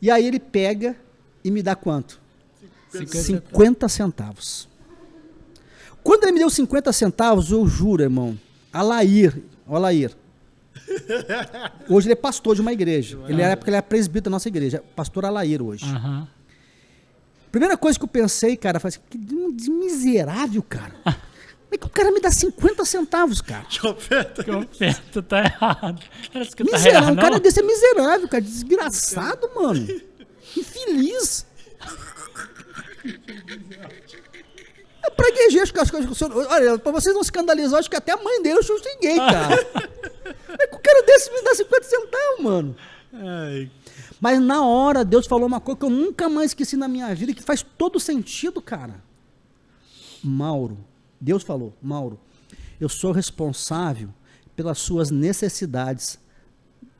E aí ele pega e me dá quanto? 50 centavos. Quando ele me deu 50 centavos, eu juro, irmão, Alair, hoje ele é pastor de uma igreja. Ele era presbítero da nossa igreja, pastor Alair hoje. Primeira coisa que eu pensei, cara, foi assim, que miserável, cara. Como é que o cara me dá 50 centavos, cara? Que oferta, tá errado. Miserável, o cara desse é miserável, cara, desgraçado, mano. Infeliz. Praguejei, acho que olha, pra vocês não se escandalizar, acho que até a mãe dele eu xinguei, cara. Como é que o cara desse me dá 50 centavos, mano? Ai. Mas na hora, Deus falou uma coisa que eu nunca mais esqueci na minha vida, que faz todo sentido, cara. Mauro, Deus falou, Mauro, eu sou responsável pelas suas necessidades,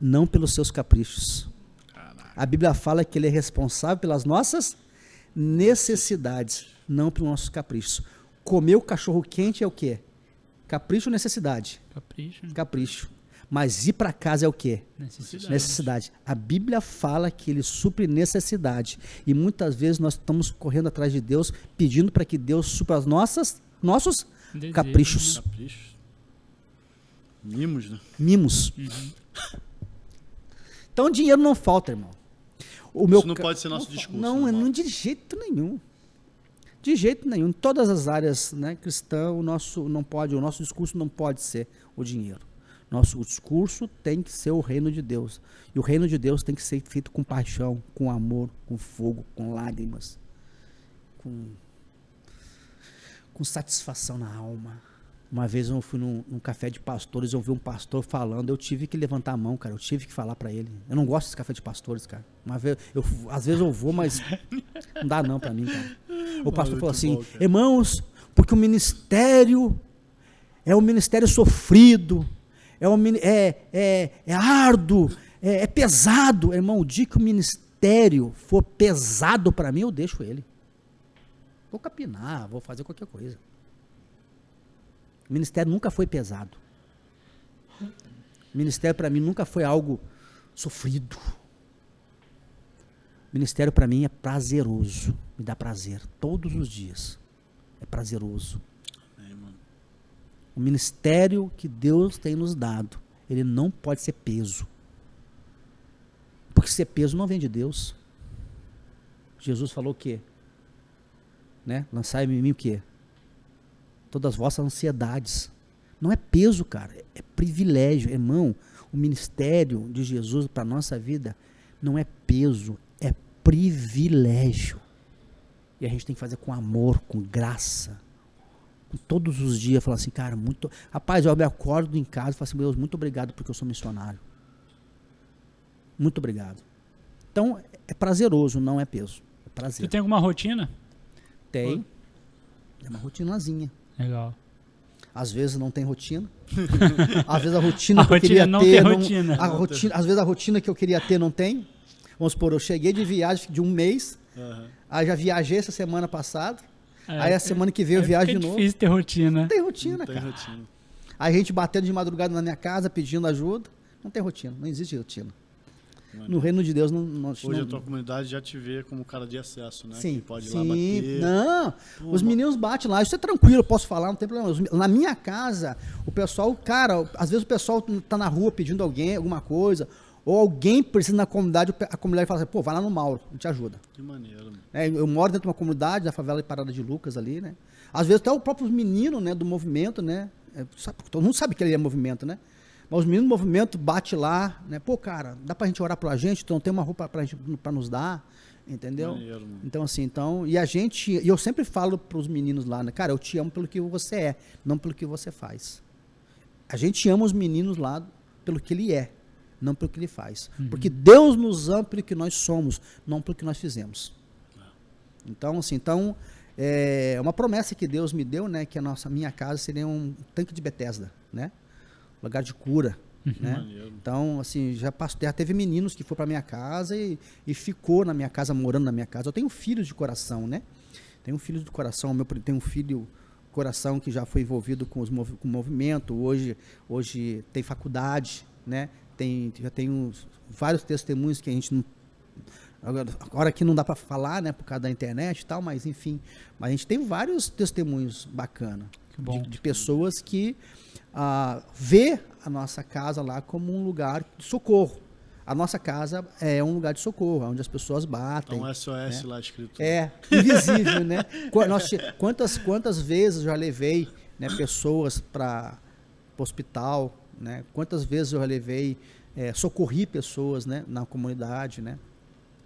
não pelos seus caprichos. Caraca. A Bíblia fala que ele é responsável pelas nossas necessidades, não pelos nossos caprichos. Comer o cachorro quente é o quê? Capricho ou necessidade? Capricho. Mas ir para casa é o quê? Necessidade. A Bíblia fala que ele supre necessidade. E muitas vezes nós estamos correndo atrás de Deus, pedindo para que Deus supra os nossos caprichos. Mimos, né? Mimos. Então dinheiro não falta, irmão. Isso não pode ser nosso discurso. Não, de jeito nenhum. De jeito nenhum. Em todas as áreas, né, cristã, o nosso discurso não pode ser o dinheiro. Nosso discurso tem que ser o reino de Deus. E o reino de Deus tem que ser feito com paixão, com amor, com fogo, com lágrimas, com satisfação na alma. Uma vez eu fui num café de pastores, eu ouvi um pastor falando, eu tive que levantar a mão, cara, eu tive que falar para ele. Eu não gosto desse café de pastores, cara. Às vezes eu vou, mas não dá não para mim, cara. O pastor falou assim, irmãos, porque o ministério é um ministério sofrido, é árduo, é pesado. Irmão, o dia que o ministério for pesado para mim, eu deixo ele. Vou capinar, vou fazer qualquer coisa. O ministério nunca foi pesado. Ministério para mim nunca foi algo sofrido. Ministério para mim é prazeroso, me dá prazer todos os dias. É prazeroso. O ministério que Deus tem nos dado, ele não pode ser peso. Porque ser peso não vem de Deus. Jesus falou o quê? Né? Lançai em mim o quê? Todas as vossas ansiedades. Não é peso, cara, é privilégio. Irmão, o ministério de Jesus para a nossa vida não é peso, é privilégio. E a gente tem que fazer com amor, com graça. Todos os dias, falar assim, cara, muito... Rapaz, eu me acordo em casa e falo assim, Deus, muito obrigado porque eu sou missionário. Muito obrigado. Então, é prazeroso, não é peso. É prazer. Tu tem alguma rotina? Tem. É uma rotinazinha. Legal. Às vezes não tem rotina. Às vezes a rotina que eu rotina queria não ter... tem não, rotina. Às vezes a rotina que eu queria ter não tem. Vamos supor, eu cheguei de viagem de um mês, aí já viajei essa semana passada, aí a semana que vem eu viajo de novo. É difícil ter rotina. Não tem rotina, cara. Rotina. Aí a gente batendo de madrugada na minha casa, pedindo ajuda. Não tem rotina, não existe rotina. No reino de Deus não... Hoje a tua comunidade já te vê como cara de acesso, né? Sim, que pode ir sim. lá bater. Não, Pô, os meninos batem lá, isso é tranquilo, eu posso falar, não tem problema. Na minha casa, o pessoal, cara, às vezes o pessoal tá na rua pedindo alguém, alguma coisa, ou alguém precisa na comunidade, a comunidade fala assim, pô, vai lá no Mauro, a gente ajuda. Que maneiro, mano. Eu moro dentro de uma comunidade, da favela de Parada de Lucas ali, né? Às vezes até os próprios meninos, né, do movimento, né? Todo mundo sabe que ele é movimento, né? Mas os meninos do movimento bate lá, né? Pô, cara, dá pra gente orar pela gente? Então tem uma roupa pra nos dar, entendeu? Maneiro, mano. Então, assim, e eu sempre falo pros meninos lá, né? Cara, eu te amo pelo que você é, não pelo que você faz. A gente ama os meninos lá pelo que ele é, não pelo que ele faz. Porque Deus nos ama pelo que nós somos, não pelo que nós fizemos. Então, assim, é uma promessa que Deus me deu, né? Que minha casa seria um tanque de Betesda, né? Lugar de cura, né? Então, assim, já teve meninos que foram para minha casa e ficou na minha casa, morando na minha casa. Eu tenho filhos de coração, né? Tenho filhos de coração, tenho um filho de coração que já foi envolvido com o movimento, hoje tem faculdade, né? Já tenho vários testemunhos que a gente não... Agora aqui não dá para falar, né? Por causa da internet e tal, mas enfim. Mas a gente tem vários testemunhos bacanas de pessoas que vê a nossa casa lá como um lugar de socorro. A nossa casa é um lugar de socorro, onde as pessoas batem. Então SOS, né? Lá escrito. É, invisível, né? Quantas vezes eu já levei, né, pessoas para o hospital, né? Quantas vezes eu já levei, socorri pessoas, né, na comunidade, né?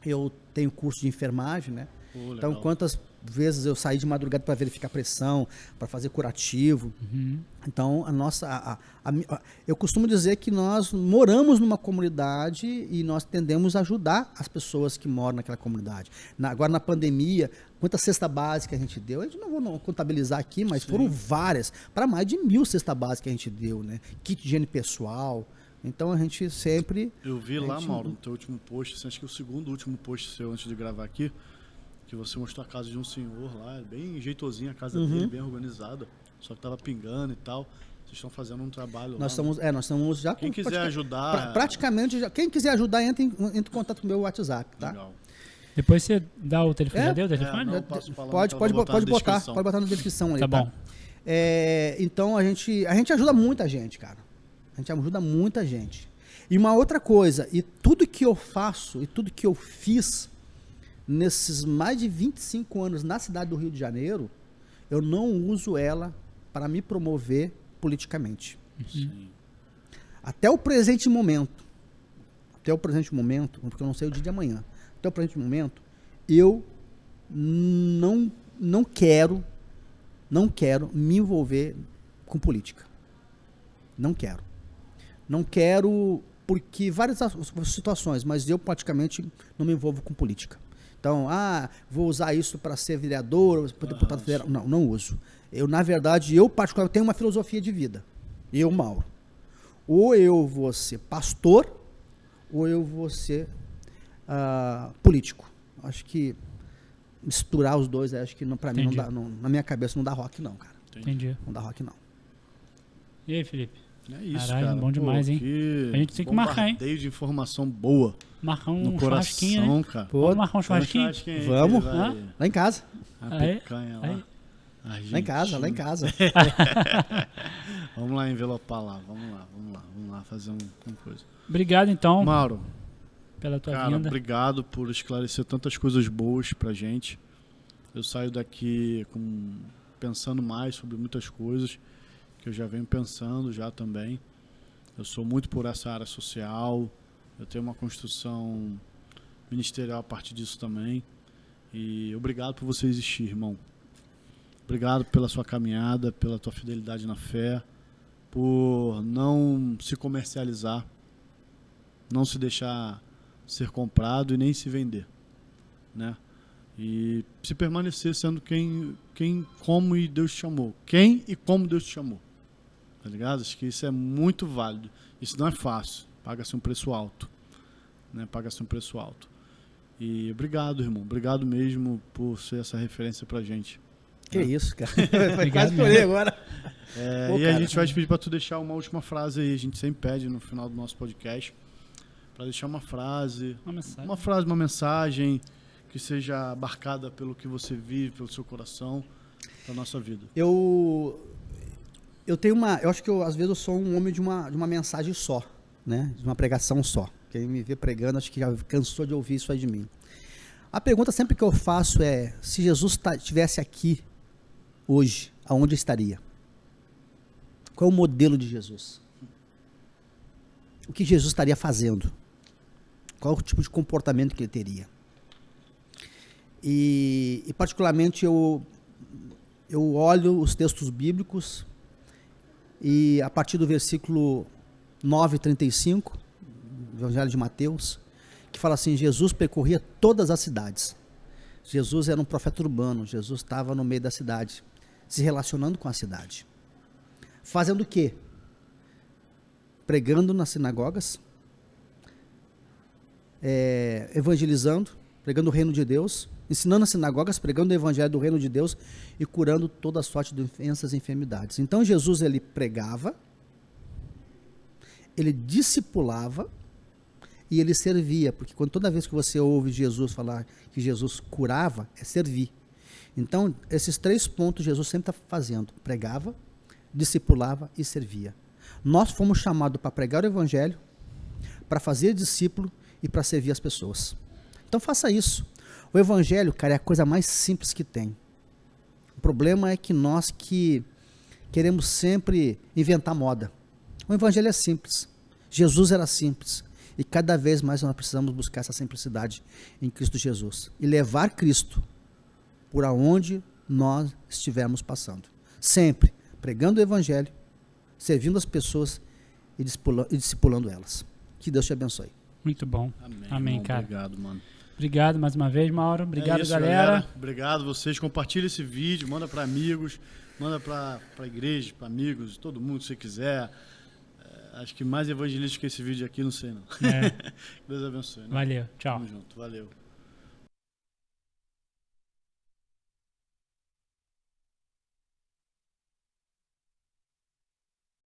Eu tenho curso de enfermagem, né? Então, quantas vezes eu saí de madrugada para verificar pressão, para fazer curativo. Então, eu costumo dizer que nós moramos numa comunidade e nós tendemos a ajudar as pessoas que moram naquela comunidade. Agora, na pandemia, quantas cestas básicas a gente deu? A gente não vou contabilizar aqui, mas foram várias. Para mais de 1.000 cestas básicas que a gente deu, né? Kit de higiene pessoal. Então a gente sempre... Eu vi lá, Mauro, no teu último post, assim, acho que o segundo último post seu antes de gravar aqui, que você mostrou a casa de um senhor lá, bem jeitosinha a casa dele, bem organizada, só que tava pingando e tal. Vocês estão fazendo um trabalho nós lá. Nós estamos já... Quem quiser ajudar... Praticamente, quem quiser ajudar, entra em contato com o meu WhatsApp, tá? Legal. Depois você dá o telefone, já deu o telefone? Não, posso falar, pode botar na descrição ali, tá bom. Então a gente ajuda muita gente, cara. A gente ajuda muita gente. E uma outra coisa, e tudo que eu faço, e tudo que eu fiz nesses mais de 25 anos na cidade do Rio de Janeiro, eu não uso ela para me promover politicamente. Até o presente momento, porque eu não sei o dia de amanhã, até o presente momento, eu não quero me envolver com política. Não quero porque várias situações, mas eu praticamente não me envolvo com política. Então, vou usar isso para ser vereador, para deputado federal. Não uso. Na verdade, eu particularmente tenho uma filosofia de vida. Eu, Mauro. Ou eu vou ser pastor, ou eu vou ser político. Acho que misturar os dois, acho que para mim não dá, na minha cabeça não dá rock não, cara. Entendi. Não dá rock não. E aí, Felipe? É isso, Caralho, cara. bom demais, hein? A gente tem que marcar, hein? Bombardeio de informação boa. Marcar no um coração, churrasquinho, né? cara. Pô, Vamos marcar um churrasquinho? Vamos. Lá Lá em casa. a Aí, picanha aí. lá. Lá em casa, lá em casa. Vamos lá envelopar lá. Vamos lá fazer uma coisa. Obrigado, então, Mauro, pela tua cara, vinda. obrigado por esclarecer tantas coisas boas pra gente. Eu saio daqui pensando mais sobre muitas coisas que eu já venho pensando já também. Eu sou muito por essa área social, eu tenho uma construção ministerial a partir disso também. E obrigado por você existir, irmão. Obrigado pela sua caminhada, pela tua fidelidade na fé, por não se comercializar, não se deixar ser comprado e nem se vender, né? E se permanecer sendo quem, como e Deus te chamou. Quem e como Deus te chamou. Tá ligado? Acho que isso é muito válido. Isso não é fácil. Paga-se um preço alto. Né? Paga-se um preço alto. E obrigado, irmão. Obrigado mesmo por ser essa referência pra gente. Que isso, cara. Obrigado Quase chorei agora. Pô, E cara, a gente vai te pedir pra tu deixar uma última frase aí. A gente sempre pede no final do nosso podcast pra deixar uma frase. Uma mensagem que seja abarcada pelo que você vive, pelo seu coração, pra nossa vida. Eu acho que às vezes eu sou um homem de uma mensagem só, né? De uma pregação só. Quem me vê pregando, acho que já cansou de ouvir isso aí de mim. A pergunta sempre que eu faço é: se Jesus estivesse aqui hoje, aonde estaria? Qual é o modelo de Jesus? O que Jesus estaria fazendo? Qual o tipo de comportamento que ele teria? E particularmente eu olho os textos bíblicos e a partir do versículo 9:35, do Evangelho de Mateus, que fala assim: Jesus percorria todas as cidades. Jesus era um profeta urbano, Jesus estava no meio da cidade, se relacionando com a cidade. Fazendo o quê? Pregando nas sinagogas, evangelizando, pregando o reino de Deus, ensinando nas sinagogas, pregando o evangelho do reino de Deus e curando toda sorte de doenças e enfermidades. Então Jesus, ele pregava, ele discipulava e ele servia, porque toda vez que você ouve Jesus falar que Jesus curava, é servir. Então, esses 3 pontos Jesus sempre está fazendo: pregava, discipulava e servia. Nós fomos chamados para pregar o evangelho, para fazer discípulo e para servir as pessoas. Então faça isso. O evangelho, cara, é a coisa mais simples que tem. O problema é que nós que queremos sempre inventar moda. O evangelho é simples. Jesus era simples. E cada vez mais nós precisamos buscar essa simplicidade em Cristo Jesus. E levar Cristo por aonde nós estivermos passando. Sempre pregando o evangelho, servindo as pessoas e discipulando elas. Que Deus te abençoe. Muito bom. Amém, irmão, cara. Obrigado, mano. Obrigado mais uma vez, Mauro. Obrigado, isso, galera. Obrigado vocês. Compartilha esse vídeo, manda para amigos, manda para igreja, para amigos, todo mundo que você quiser. Acho que mais evangelístico que esse vídeo aqui, não sei não. Deus abençoe. Né? Valeu. Tchau. Tamo junto. Valeu.